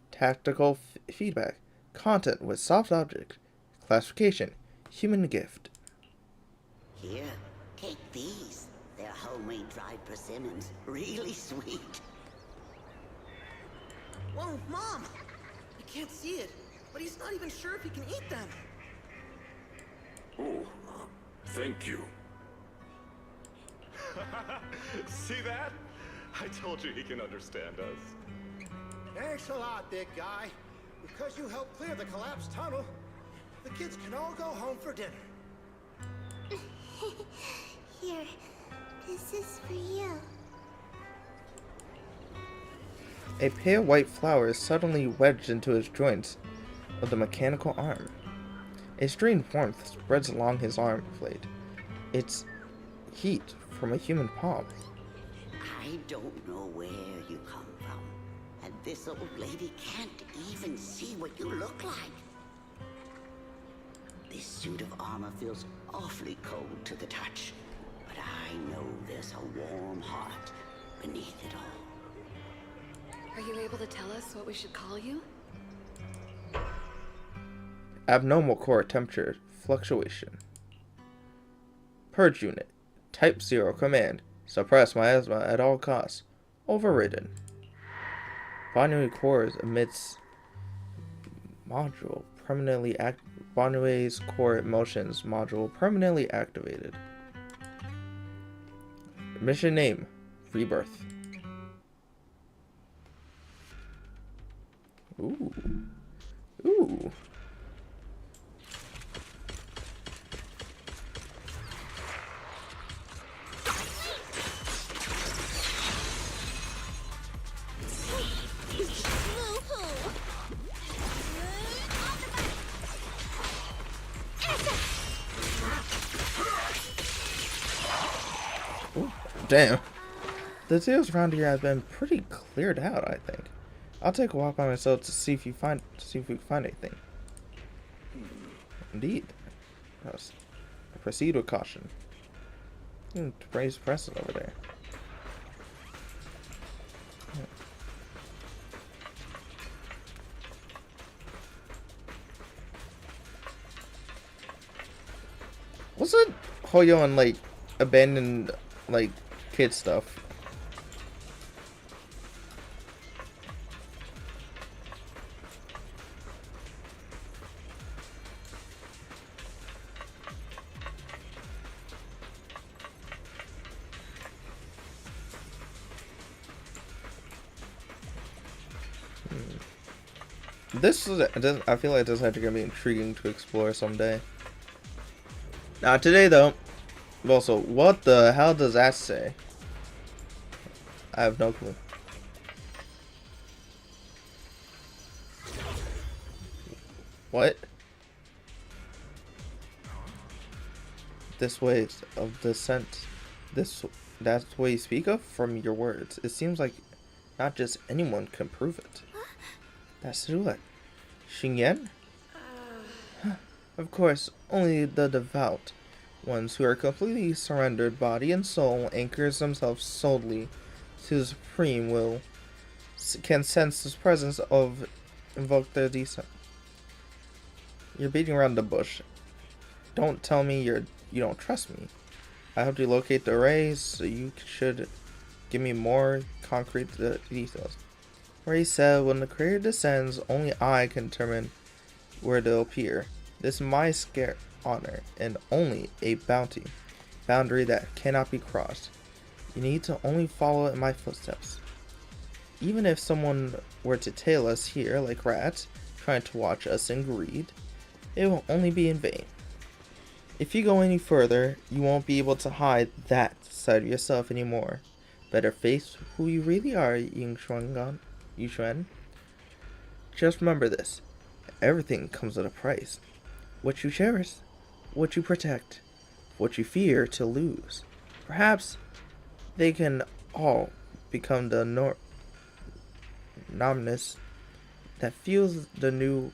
A: Tactical feedback. Content with soft object. Classification. Human gift.
L: Here, take these. They're homemade dried persimmons. Really sweet.
F: Whoa, Mom! I can't see it, but he's not even sure if he can eat them.
E: Oh, thank you.
H: See that? I told you he can understand us.
C: Thanks a lot, big guy. Because you helped clear the collapsed tunnel, the kids can all go home for dinner.
D: Here, this is for you.
A: A pale white flower is suddenly wedged into his joints of the mechanical arm. A strange warmth spreads along his arm blade. It's heat from a human palm.
L: I don't know where you come from, and this old lady can't even see what you look like. This suit of armor feels awfully cold to the touch, but I know there's a warm heart beneath it all.
K: Are you able to tell us what we should call you?
A: Abnormal core temperature fluctuation. Purge unit. Type 0 command. Suppress miasma at all costs. Overridden. Binary cores emits module permanently Binary's core emotions module permanently activated. Mission name. Rebirth. Ooh. Ooh. Ooh, damn. The tails around here have been pretty cleared out, I think. I'll take a walk by myself to see if we can find anything. Indeed. Yes. Proceed with caution. Raise presses over there. What's that Hoyo and like abandoned like kid stuff? This is. I feel like this is actually gonna be intriguing to explore someday. Not today, though. Also, what the hell does that say? I have no clue. What? This way of descent. That's the way you speak of from your words. It seems like not just anyone can prove it. That silhouette. Xingyan? Of course, only the devout ones who are completely surrendered body and soul anchors themselves solely to the supreme will can sense this presence of invoke their descent. You're beating around the bush. Don't tell me you don't trust me. I helped you locate the arrays, so you should give me more concrete details. Ray said, when the creator descends, only I can determine where they'll appear. This is my scare honor, and only a boundary that cannot be crossed. You need to only follow in my footsteps. Even if someone were to tail us here like rats, trying to watch us in greed, it will only be in vain. If you go any further, you won't be able to hide that side of yourself anymore. Better face who you really are, Yixuan. Just remember this. Everything comes at a price. What you cherish, what you protect, what you fear to lose. Perhaps they can all become the numbness that feeds the new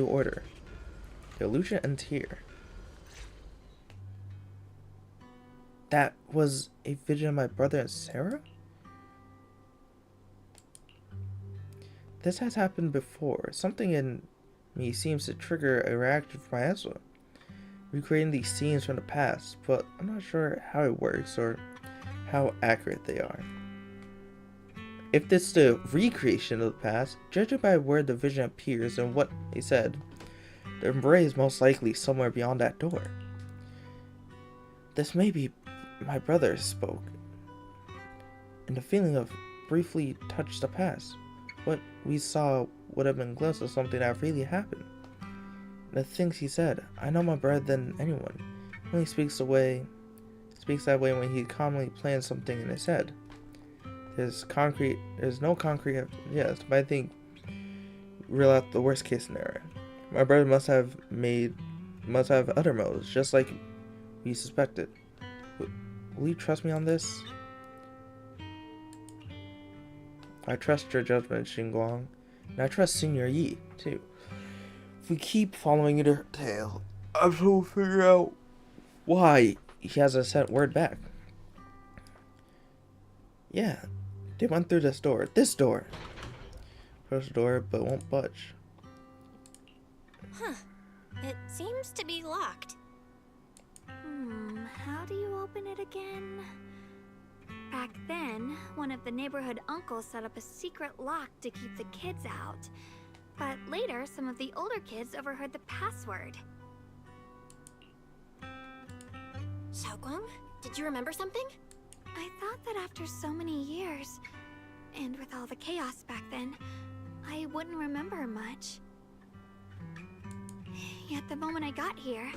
A: order. The illusion ends here. That was a vision of my brother and Sarah? This has happened before. Something in me seems to trigger a reaction from my asthma, recreating these scenes from the past, but I'm not sure how it works or how accurate they are. If this is the recreation of the past, judging by where the vision appears and what he said, the array is most likely somewhere beyond that door. This may be my brother spoke, and the feeling of briefly touched the past. What we saw would have been glimpses of something that really happened. The things he said, I know my brother than anyone. He only speaks that way when he calmly plans something in his head. There's no concrete yes, but I think rule out the worst case scenario. My brother must have other motives, just like we suspected. Will you trust me on this? I trust your judgment, Xinguang, and I trust Senior Yi, too. If we keep following her tail, I'm sure we'll figure out why he hasn't sent word back. Yeah, they went through this door. This door! Push the door, but won't budge.
G: Huh. It seems to be locked.
J: How do you open it again? Back then, one of the neighborhood uncles set up a secret lock to keep the kids out. But later, some of the older kids overheard the password.
G: Xiaoguang, did you remember something?
J: I thought that after so many years, and with all the chaos back then, I wouldn't remember much. Yet the moment I got here,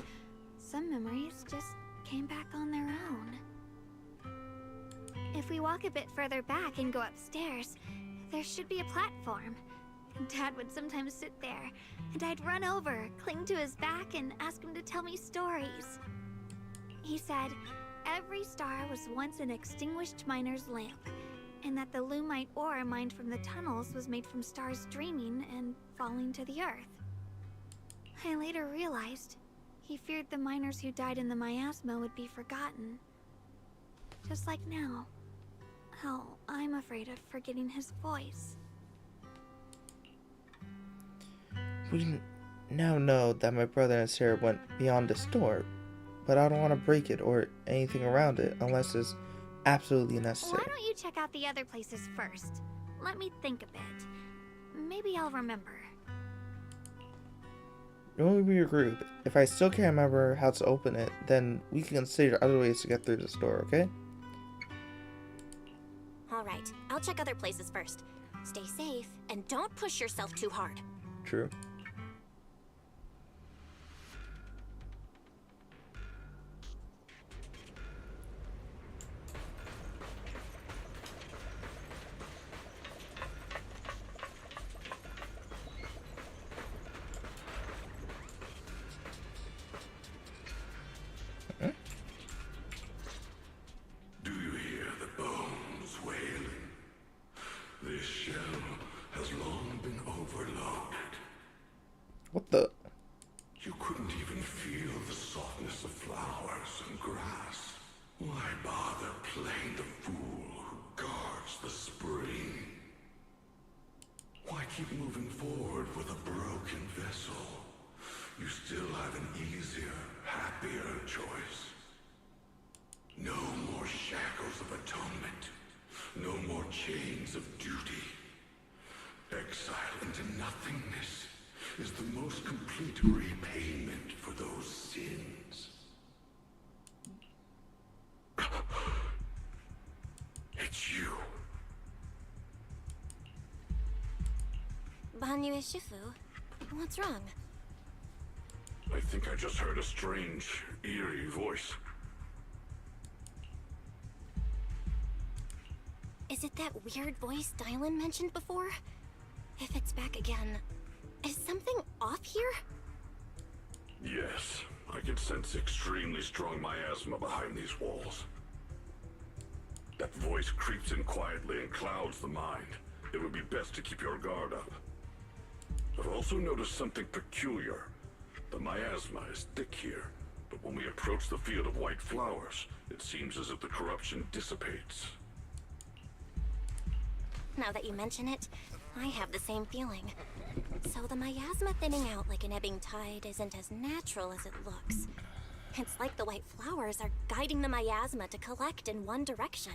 J: some memories just came back on their own. If we walk a bit further back and go upstairs, there should be a platform. Dad would sometimes sit there, and I'd run over, cling to his back, and ask him to tell me stories. He said every star was once an extinguished miner's lamp, and that the lumite ore mined from the tunnels was made from stars dreaming and falling to the earth. I later realized he feared the miners who died in the miasma would be forgotten. Just like now. How I'm afraid of forgetting his voice.
A: We now know that my brother and Sarah went beyond this door, but I don't want to break it or anything around it unless it's absolutely necessary.
J: Why don't you check out the other places first? Let me think a bit. Maybe I'll remember.
A: When we regroup, if I still can't remember how to open it, then we can consider other ways to get through this door, okay?
G: Alright, I'll check other places first. Stay safe, and don't push yourself too hard.
A: True.
E: Do you hear the bones wailing? This shell has long been overloaded.
A: What the?
E: You couldn't even feel the softness of flowers and grass. Why bother playing the fool who guards the spring? Why keep moving forward with a broken vessel? You still have an easier, happier choice. No more shackles of atonement. No more chains of duty. Exile into nothingness is the most complete repayment for those sins. It's you.
G: Banyue Shifu, what's wrong?
E: I think I just heard a strange, eerie voice.
G: Is it that weird voice Dylan mentioned before? If it's back again, is something off here?
E: Yes, I can sense extremely strong miasma behind these walls. That voice creeps in quietly and clouds the mind. It would be best to keep your guard up. I've also noticed something peculiar. The miasma is thick here, but when we approach the field of white flowers, it seems as if the corruption dissipates.
G: Now that you mention it, I have the same feeling. So the miasma thinning out like an ebbing tide isn't as natural as it looks. It's like the white flowers are guiding the miasma to collect in one direction.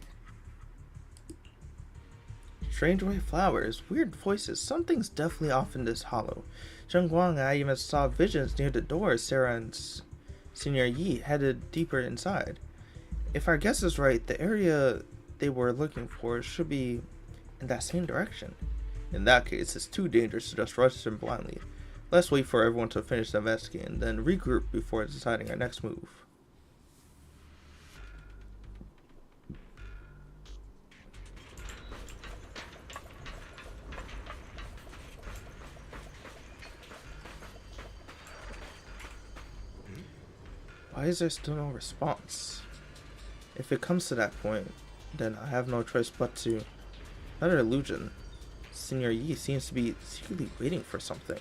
A: Strange white flowers, weird voices. Something's definitely off in this hollow. Zhengguang and I even saw visions near the door as Sarah and Senior Yi headed deeper inside. If our guess is right, the area they were looking for should be in that same direction. In that case, it's too dangerous to just rush in blindly. Let's wait for everyone to finish investigating, then regroup before deciding our next move. Why is there still no response? If it comes to that point, then I have no choice but to... Another illusion. Senior Yi seems to be secretly waiting for something.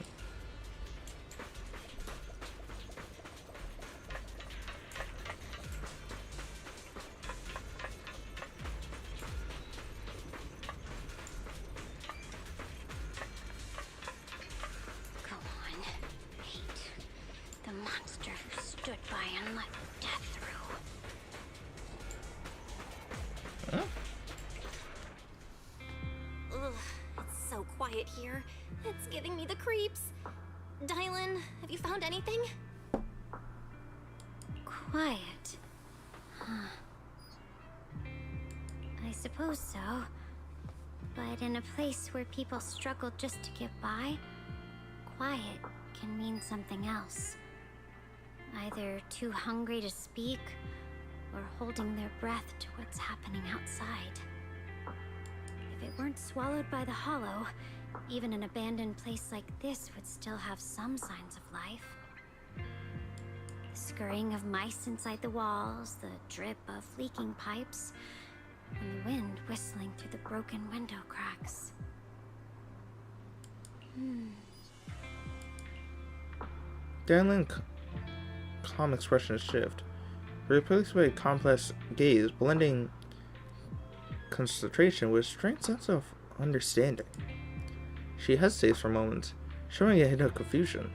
D: Go on. Hate the monster who stood by and let death through.
A: Huh?
G: Ugh, it's so quiet here. It's giving me the creeps. Dylan, have you found anything?
D: Quiet. Huh. I suppose so. But in a place where people struggle just to get by, quiet can mean something else. Either too hungry to speak, or holding their breath to what's happening outside. If it weren't swallowed by the hollow, even an abandoned place like this would still have some signs of life. The scurrying of mice inside the walls, the drip of leaking pipes, and the wind whistling through the broken window cracks.
A: Danlin's calm expression shift, replaced by a complex gaze, blending concentration with a strange sense of understanding. She hesitates for a moment, showing a hint of confusion.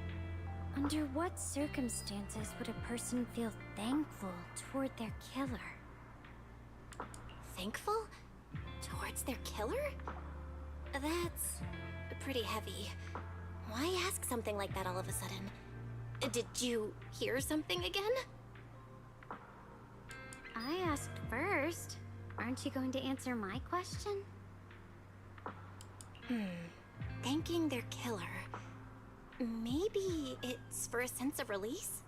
D: Under what circumstances would a person feel thankful toward their killer?
G: Thankful? Towards their killer? That's pretty heavy. Why ask something like that all of a sudden? Did you hear something again?
D: I asked first. Aren't you going to answer my question?
G: Thanking their killer. Maybe it's for a sense of release?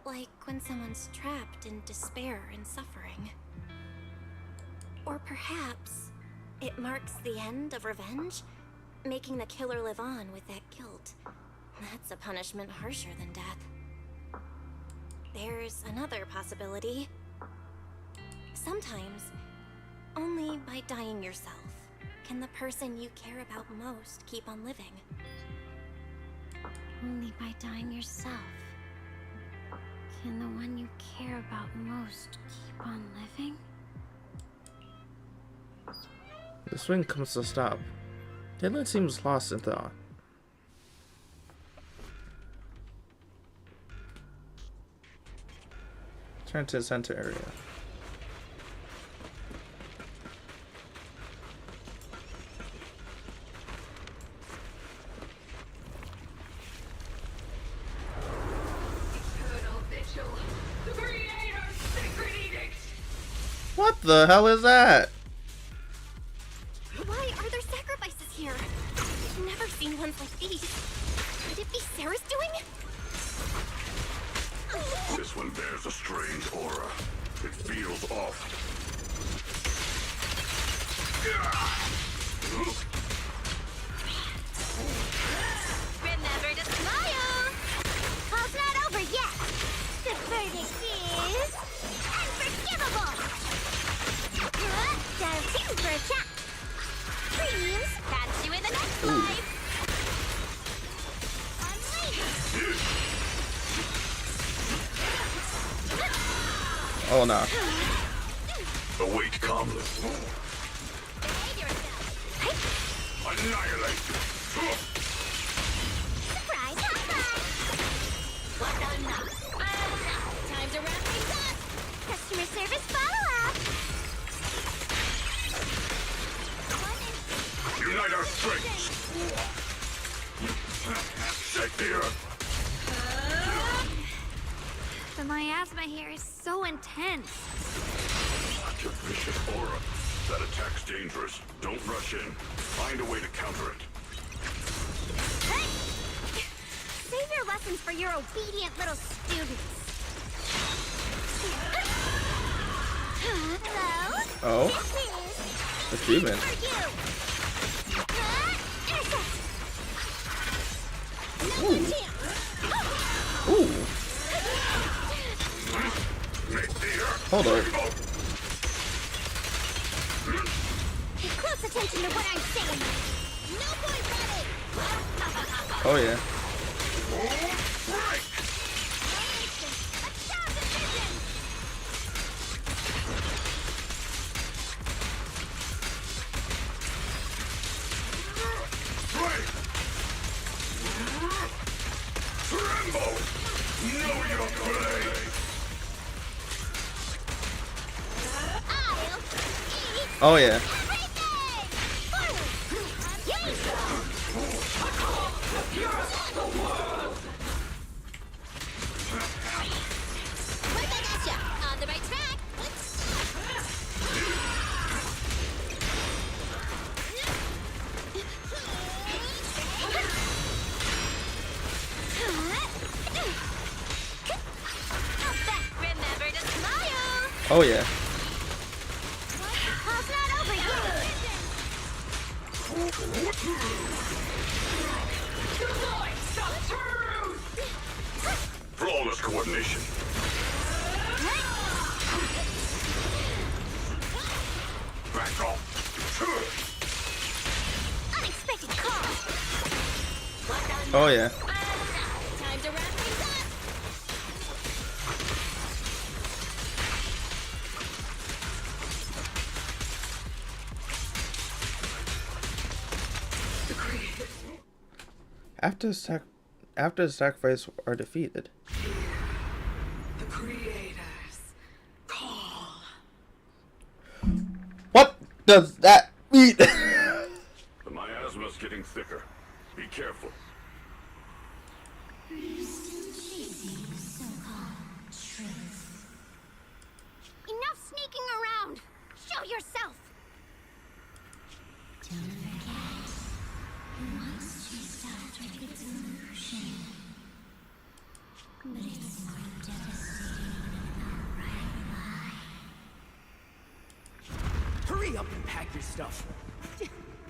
G: Like when someone's trapped in despair and suffering. Or perhaps it marks the end of revenge, making the killer live on with that guilt. That's a punishment harsher than death. There's another possibility. Sometimes, only by dying yourself can the person you care about most keep on living.
D: Only by dying yourself can the one you care about most keep on living?
A: The swing comes to a stop. Dylan seems lost in thought. Turn to the center area. What the hell is that?
G: Why are there sacrifices here? I've never seen ones like these. Could it be Sarah's doing?
E: This one bears a strange aura. It feels off.
D: Remember to smile! Call's not over yet! The verdict is... unforgivable! Dial 2 for a chat! Dreams, catch you in the next life! I'm waiting!
A: Oh no.
E: Await calmly.
D: Behave yourself!
E: Annihilate!
D: Surprise, high five! Time to wrap things up! Customer service follow-up!
E: Unite our strength! Shake the earth!
J: The miasma here is so intense.
E: Such a vicious aura. That attack's dangerous. Don't rush in. Find a way to counter it.
D: Hey! Save your lessons for your obedient little students. Hello?
A: Oh?
D: This is
A: Achievement.
D: for you. Intercept. No chance.
A: Ooh. Hold on.
D: Pay close attention to what I'm saying. No point running.
A: Oh yeah.
E: Tremble! Know your place!
A: Oh yeah.
D: On the right track. Remember to smile.
A: Oh yeah.
D: How's that over
E: Flawless coordination. Back off.
D: Unexpected call.
A: Oh yeah.
D: Time to wrap things up.
A: After the sacrifice are defeated.
K: The creators call.
A: What does that mean?
E: The miasma's getting thicker. Be careful.
D: Enough sneaking around. Show yourself.
M: Hurry up and pack your stuff.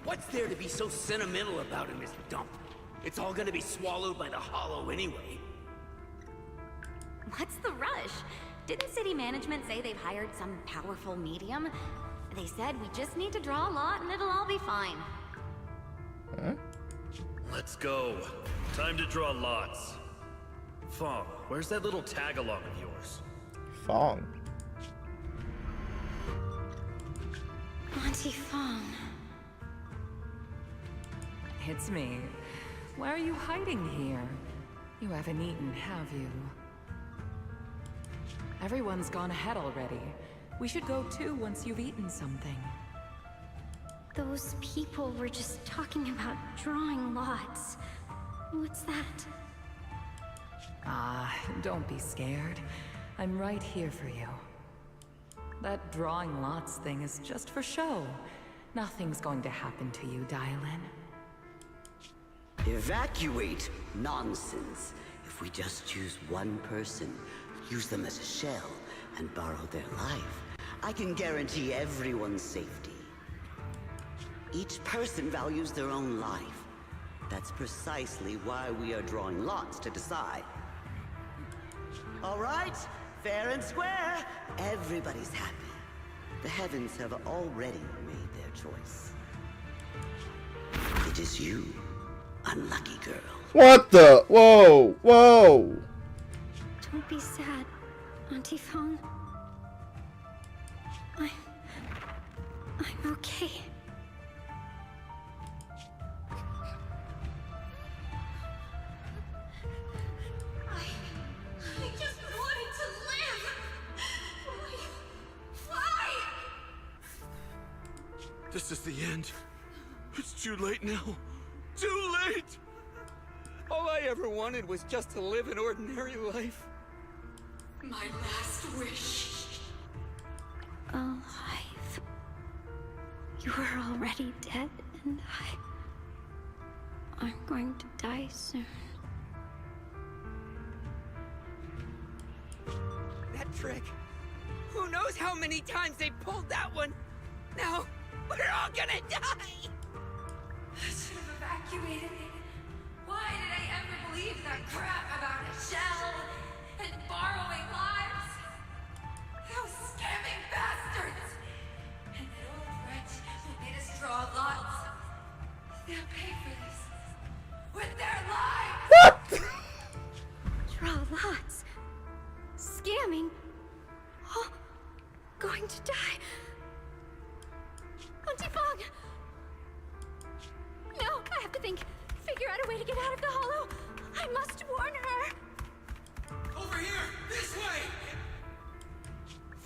M: What's there to be so sentimental about in this dump? It's all gonna be swallowed by the hollow anyway.
G: What's the rush? Didn't city management say they've hired some powerful medium? They said we just need to draw a lot and it'll all be fine.
A: Huh?
N: Let's go. Time to draw lots. Fong, where's that little tag-along of yours?
A: Fong.
J: Auntie Fong.
O: It's me. Why are you hiding here? You haven't eaten, have you? Everyone's gone ahead already. We should go too once you've eaten something.
J: Those people were just talking about drawing lots. What's that?
O: Ah, don't be scared. I'm right here for you. That drawing lots thing is just for show. Nothing's going to happen to you, Dialin.
L: Evacuate? Nonsense. If we just choose one person, use them as a shell, and borrow their life, I can guarantee everyone's safety. Each person values their own life. That's precisely why we are drawing lots to decide. All right, fair and square. Everybody's happy. The heavens have already made their choice. It is you, unlucky girl.
A: What the? Whoa, whoa.
J: Don't be sad, Auntie Fong. I'm okay.
M: This is the end. It's too late now. Too late! All I ever wanted was just to live an ordinary life.
O: My last wish.
J: Alive. You are already dead, and I'm going to die soon.
M: That trick. Who knows how many times they pulled that one? Now, we're all gonna die!
O: I should have evacuated. Why did I ever believe that crap about a shell and borrowing lives? Those scamming bastards! And that old wretch who made us draw lots. They'll pay for this with their lives!
J: Draw lots. Scamming. Oh, going to die. Auntie Fong! No, I have to think. Figure out a way to get out of the hollow. I must warn her.
M: Over here! This way!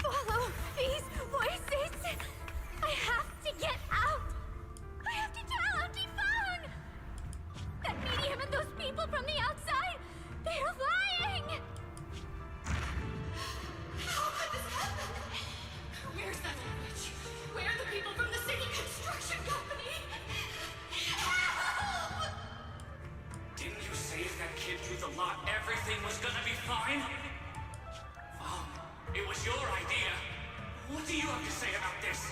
J: Follow these voices. I have to get out. I have to tell Auntie Fong. That medium and those people from the outside, they're lying.
O: How could this happen? Where's that witch? Where are the people from the city construction company? Help!
M: Didn't you say if that kid drew the lot, everything was gonna be fine? It was your idea. What do you have to say about this?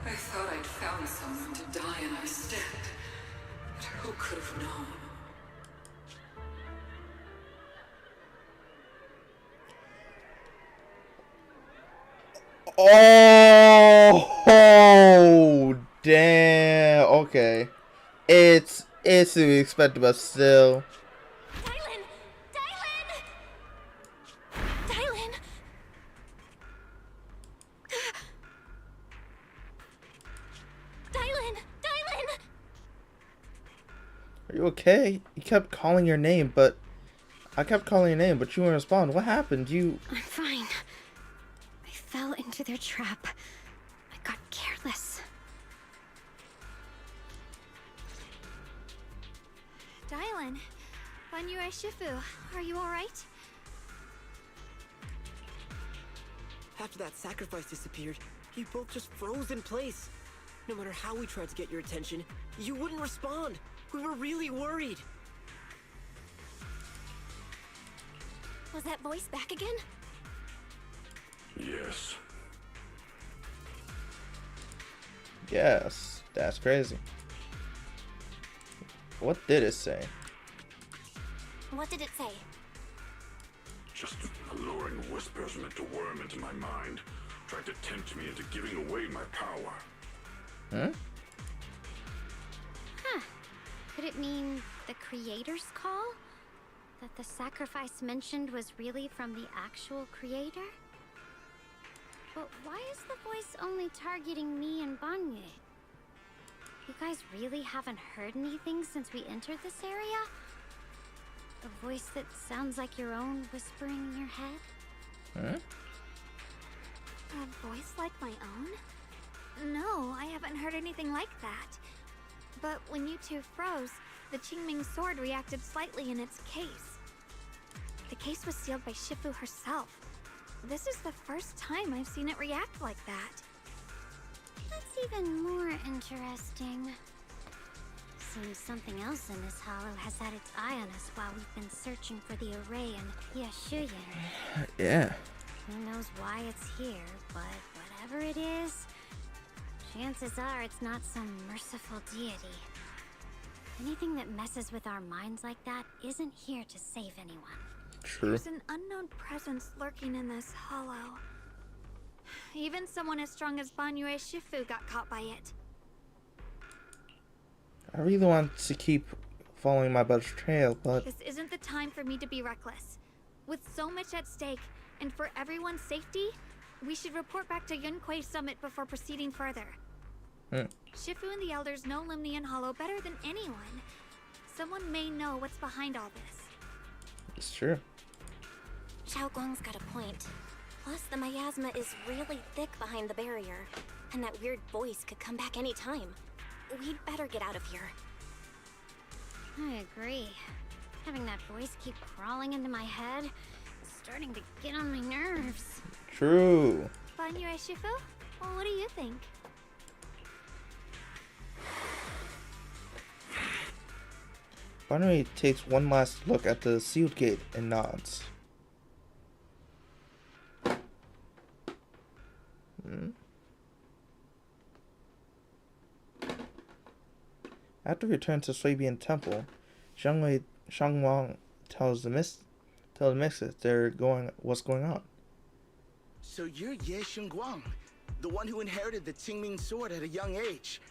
O: I thought I'd found someone to die in our stead. But who could have known?
A: Oh, damn. Okay. It's to be expected, but still.
J: Dylan! Dylan! Dylan! Dylan! Dylan!
A: Are you okay? You kept calling your name, but I kept calling your name, but you wouldn't respond. What happened?
J: I'm fine. I fell into their trap. I got careless. Dylan, Banyue Shifu, are you alright?
F: After that sacrifice disappeared, you both just froze in place. No matter how we tried to get your attention, you wouldn't respond. We were really worried.
G: Was that voice back again?
E: Yes.
A: Yes, that's crazy. What did it say?
G: What did it say?
E: Just alluring whispers meant to worm into my mind. Tried to tempt me into giving away my power.
A: Huh?
D: Huh. Could it mean the creator's call? That the sacrifice mentioned was really from the actual creator? But why is the voice only targeting me and Banyue? You guys really haven't heard anything since we entered this area? A voice that sounds like your own whispering in your head?
A: Huh?
J: A voice like my own? No, I haven't heard anything like that. But when you two froze, the Qingming sword reacted slightly in its case. The case was sealed by Shifu herself. This is the first time I've seen it react like that.
D: That's even more interesting. Seems something else in this hollow has had its eye on us while we've been searching for the array in Piashuyan.
A: Yeah.
D: Who knows why it's here, but whatever it is, chances are it's not some merciful deity. Anything that messes with our minds like that isn't here to save anyone.
A: True.
J: There's an unknown presence lurking in this hollow. Even someone as strong as Banyue Shifu got caught by it.
A: I really want to keep following my bud's trail, but
J: This isn't the time for me to be reckless. With so much at stake, and for everyone's safety, we should report back to Yunquei Summit before proceeding further. Shifu and the elders know Limnian Hollow better than anyone. Someone may know what's behind all this.
A: it's true.
G: Xiao Guang's got a point. Plus, the miasma is really thick behind the barrier, and that weird voice could come back any time. We'd better get out of here.
D: I agree. Having that voice keep crawling into my head is starting to get on my nerves.
A: True.
J: Banyu Shifu? Well, what do you think?
A: Banui takes one last look at the sealed gate and nods. After return to Swabian Temple, Shangwang tells the Mixes what's going on.
P: So you're Ye Shengguang, the one who inherited the Qingming sword at a young age.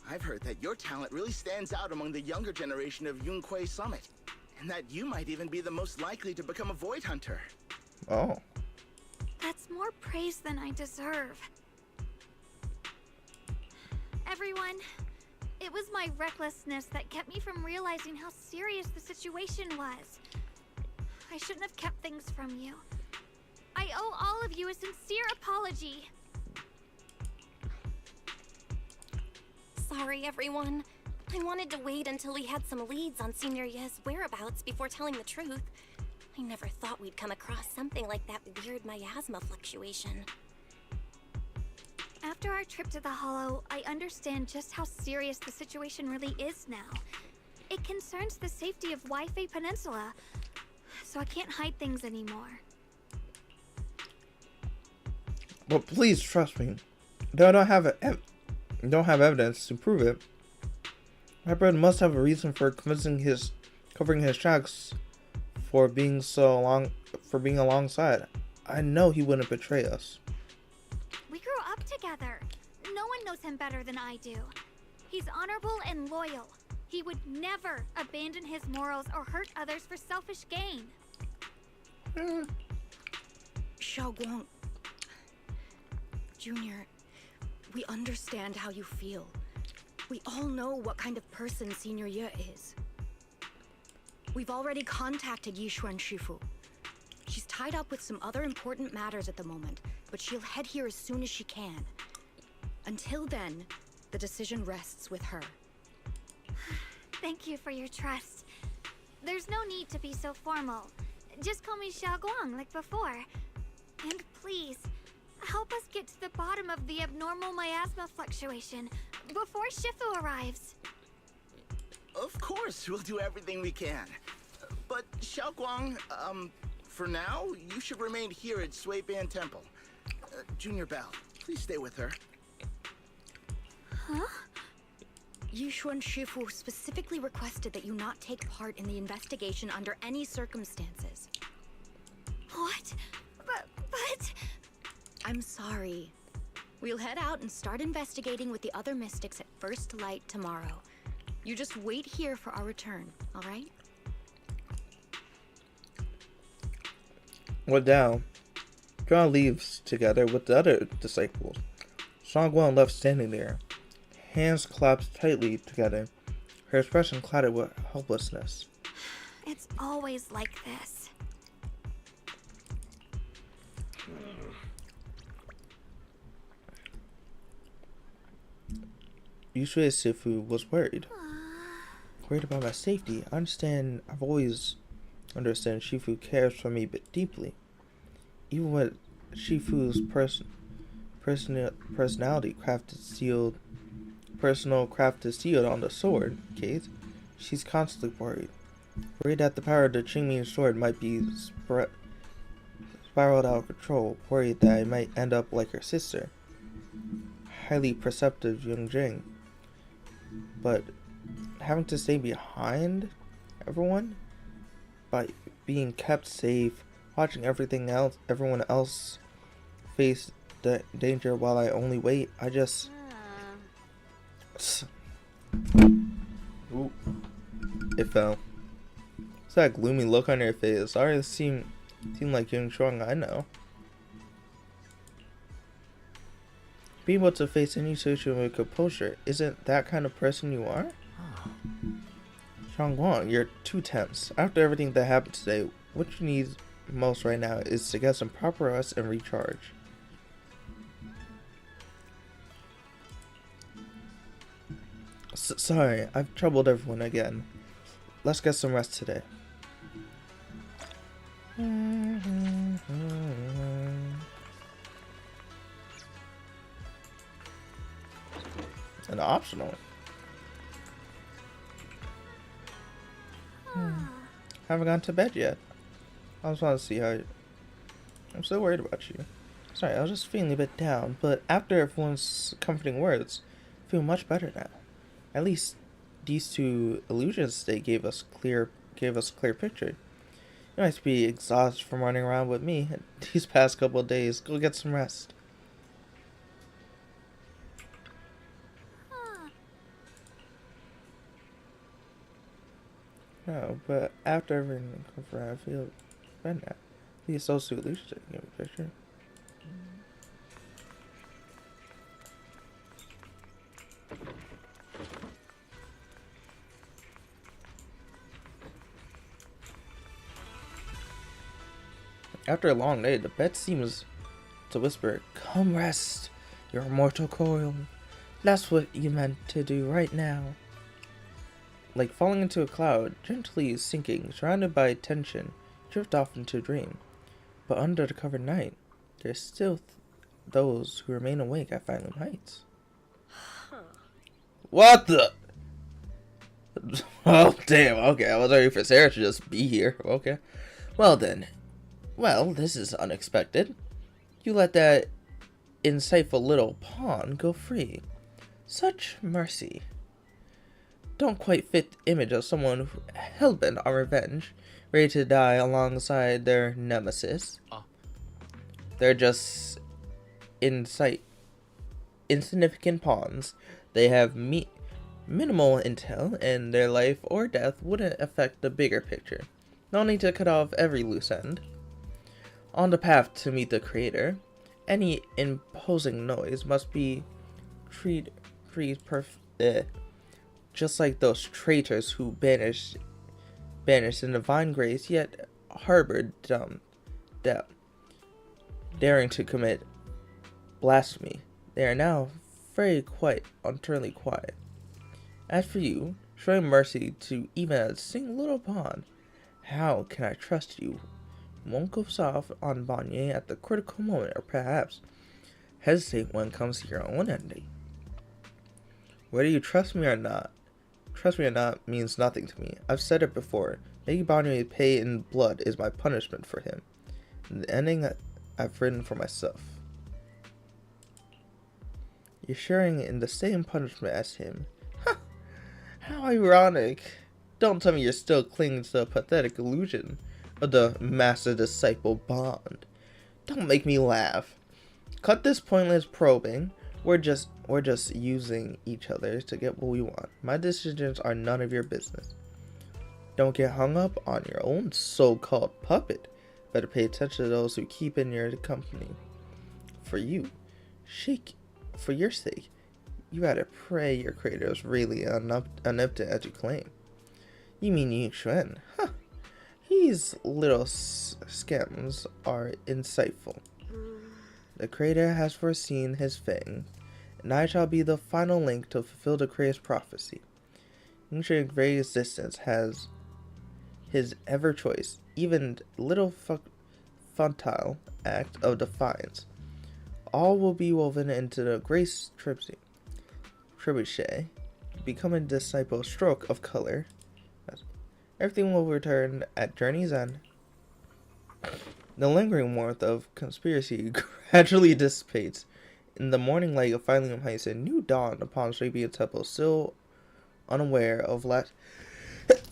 P: I've heard that your talent really stands out among the younger generation of Yunquay Summit, and that you might even be the most likely to become a Void Hunter.
A: Oh.
J: That's more praise than I deserve. Everyone, it was my recklessness that kept me from realizing how serious the situation was. I shouldn't have kept things from you. I owe all of you a sincere apology.
G: Sorry, everyone. I wanted to wait until we had some leads on Senior Ye's whereabouts before telling the truth. I never thought we'd come across something like that weird miasma fluctuation.
J: After our trip to the Hollow, I understand just how serious the situation really is now. It concerns the safety of Wi-Fi Peninsula, so I can't hide things anymore.
A: But please trust me. Though I don't have evidence to prove it, my brother must have a reason for covering his tracks for being alongside. I know he wouldn't betray us.
J: We grew up together. No one knows him better than I do. He's honorable and loyal. He would never abandon his morals or hurt others for selfish gain.
Q: Xiaoguang, Junior, we understand how you feel. We all know what kind of person Senior Ye is. We've already contacted Yishuan Shifu. She's tied up with some other important matters at the moment, but she'll head here as soon as she can. Until then, the decision rests with her.
J: Thank you for your trust. There's no need to be so formal. Just call me Xiaoguang like before. And please, help us get to the bottom of the abnormal miasma fluctuation before Shifu arrives.
P: Of course, we'll do everything we can. But Xiaoguang, for now, you should remain here at Swabian Temple. Junior Bell, please stay with her.
Q: Huh? Yishuan Shifu specifically requested that you not take part in the investigation under any circumstances.
J: What? But...
Q: I'm sorry. We'll head out and start investigating with the other mystics at first light tomorrow. You just wait here for our return, all right?
A: Well, now, John leaves together with the other disciples. Xiaoguang left standing there, hands clasped tightly together, her expression clouded with helplessness.
J: It's always like this.
A: Yushui Sifu was worried. Worried about my safety. I've always understood Shifu cares for me but deeply. Even with Shifu's personality crafted sealed on the sword case, she's constantly worried. Worried that the power of the Qingming sword might be spiraled out of control. Worried that I might end up like her sister, highly perceptive Yungjing. But having to stay behind everyone by being kept safe, watching everyone else face the danger while I only wait, I just Ooh. It fell. It's that gloomy look on your face. Sorry, this seemed like Yung Shuang I know. Being able to face any situation with composure, isn't that kind of person you are? Xiaoguang, you're too tense. After everything that happened today, what you need most right now is to get some proper rest and recharge. Sorry, I've troubled everyone again. Let's get some rest today. And optional. Haven't gone to bed yet. I just want to see how I'm so worried about you. Sorry, I was just feeling a bit down, but after everyone's comforting words, I feel much better now. At least these two illusions they gave us a clear picture. You might be exhausted from running around with me these past couple of days. Go get some rest. No, but after everything comes around, I feel better now. These so sweet illusions I can give a picture. After a long day, the bed seems to whisper, "Come rest, your mortal coil. That's what you meant to do right now." Like falling into a cloud, gently sinking, surrounded by tension, drift off into a dream. But under the covered night, there's still those who remain awake at Final Heights. What the? Oh, damn, okay, I was ready for Sarah to just be here, okay. Well then. Well, this is unexpected. You let that insightful little pawn go free. Such mercy. Don't quite fit the image of someone hellbent on revenge, ready to die alongside their nemesis. They're just insignificant pawns. They have minimal intel, and their life or death wouldn't affect the bigger picture. No need to cut off every loose end. On the path to meet the creator, any imposing noise must be treated just like those traitors who banished in divine grace, yet harbored doubt, daring to commit blasphemy. They are now very quiet, utterly quiet. As for you, showing mercy to even a single little pawn, how can I trust you? Won't go soft on Bonnier at the critical moment, or perhaps hesitate when it comes to your own ending. Whether you trust me or not means nothing to me. I've said it before. Making Bonnier pay in blood is my punishment for him. And the ending that I've written for myself. You're sharing in the same punishment as him. How ironic. Don't tell me you're still clinging to the pathetic illusion of the master-disciple bond. Don't make me laugh. Cut this pointless probing. We're just using each other to get what we want. My decisions are none of your business. Don't get hung up on your own so-called puppet. Better pay attention to those who keep in your company. For your sake, you gotta pray your creator is really omnipotent as you claim. You mean Yu Xuan? Huh. These little scams are insightful. The creator has foreseen his fate, and I shall be the final link to fulfill the creator's prophecy. Yu Xuan's very existence has his ever choice, even little futile act of defiance. All will be woven into the grace trebuchet, becoming a disciple stroke of color. Everything will return at journey's end. The lingering warmth of conspiracy gradually dissipates. In the morning light of Final Heights, a new dawn upon Swabian Temple, still unaware of last...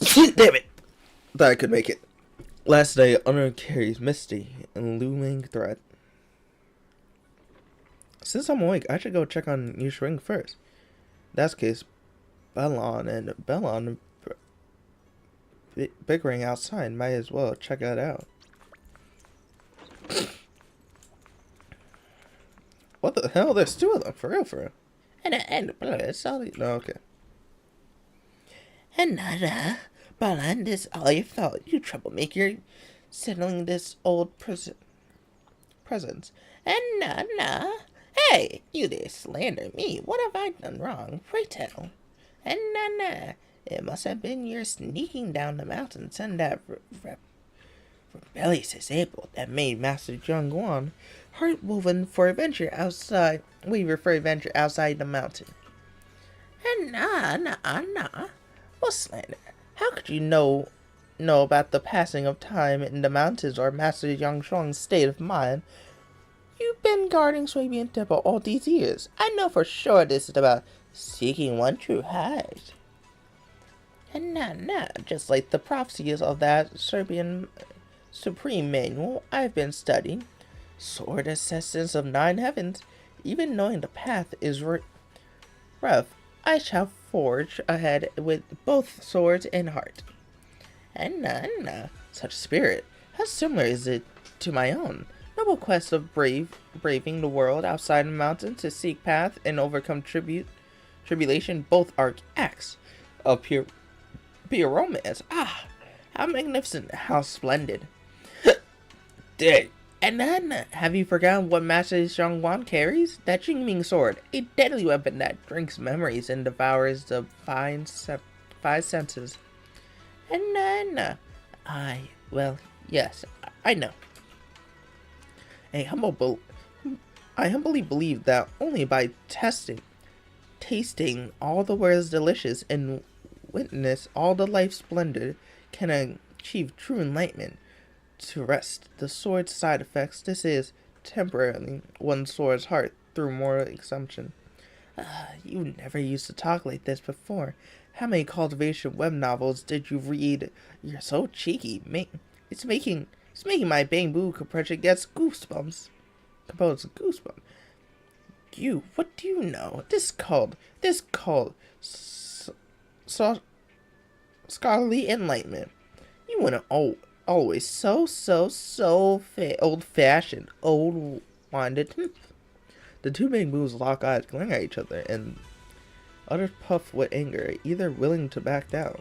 A: Damn it! Thought I could make it. Last night, under carries misty and looming threat. Since I'm awake, I should go check on Yu Xuan first. In that case, Bellon bickering outside, might as well check that out. What the hell? There's two of them, for real. And it's all no, okay. Another Balan, this all your fault, you troublemaker. settling this old presence. And nah. Hey, you dare slander me. What have I done wrong? Pray tell. And nah. It must have been your sneaking down the mountains and that rebellious disabled that made Master Jiangguan heart-woven for adventure outside. Weaver for adventure outside the mountain. And nah. What slander? How could you know about the passing of time in the mountains or Master Yang Shuang's state of mind? You've been guarding Swabian Temple all these years. I know for sure this is about seeking one true heart. And nah, just like the prophecies of that Serbian Supreme Manual I've been studying. Sword Assistants of 9 Heavens. Even knowing the path is rough, I shall forge ahead with both swords and heart. And nah, such spirit, how similar is it to my own? Noble quest of braving the world outside the mountains to seek path and overcome tribulation, both are acts of pure romance. Ah, how magnificent, how splendid. Dang. And then, have you forgotten what Master Xiangguan carries? That Jingming sword, a deadly weapon that drinks memories and devours the five senses. And then, well, yes, I know. I humbly believe that only by tasting all the world's delicious and witness all the life's splendor can achieve true enlightenment. To rest the sword's side effects, this is temporarily one sword's heart through moral assumption. You never used to talk like this before. How many cultivation web novels did you read? You're so cheeky. It's making my bamboo compression gets goosebumps. What do you know? This called scholarly enlightenment. You want to always so old-fashioned, old-winded. The two bamboos lock eyes, glaring at each other, and utter puff with anger, either willing to back down.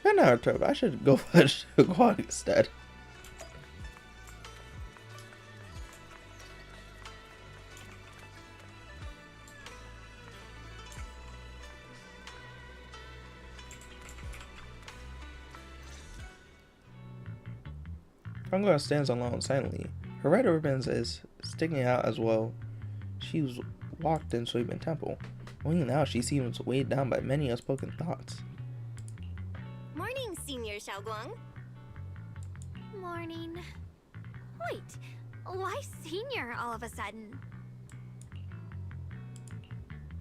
A: I should go fetch Guan instead. Fangua stands alone silently. Her red ribbons is sticking out as well. She's walked in Shuiben Temple. Only now she seems weighed down by many unspoken thoughts.
G: Morning, Senior Xiaoguang.
J: Morning. Wait, why senior all of a sudden?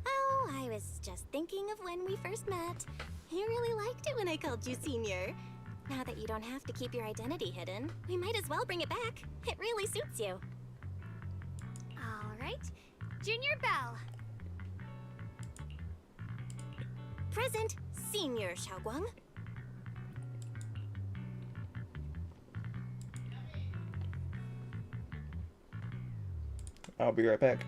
G: Oh, I was just thinking of when we first met. You really liked it when I called you Senior. Now that you don't have to keep your identity hidden, we might as well bring it back. It really suits you.
J: All right, Junior Bell.
G: Present, Senior Xiaoguang.
A: I'll be right back.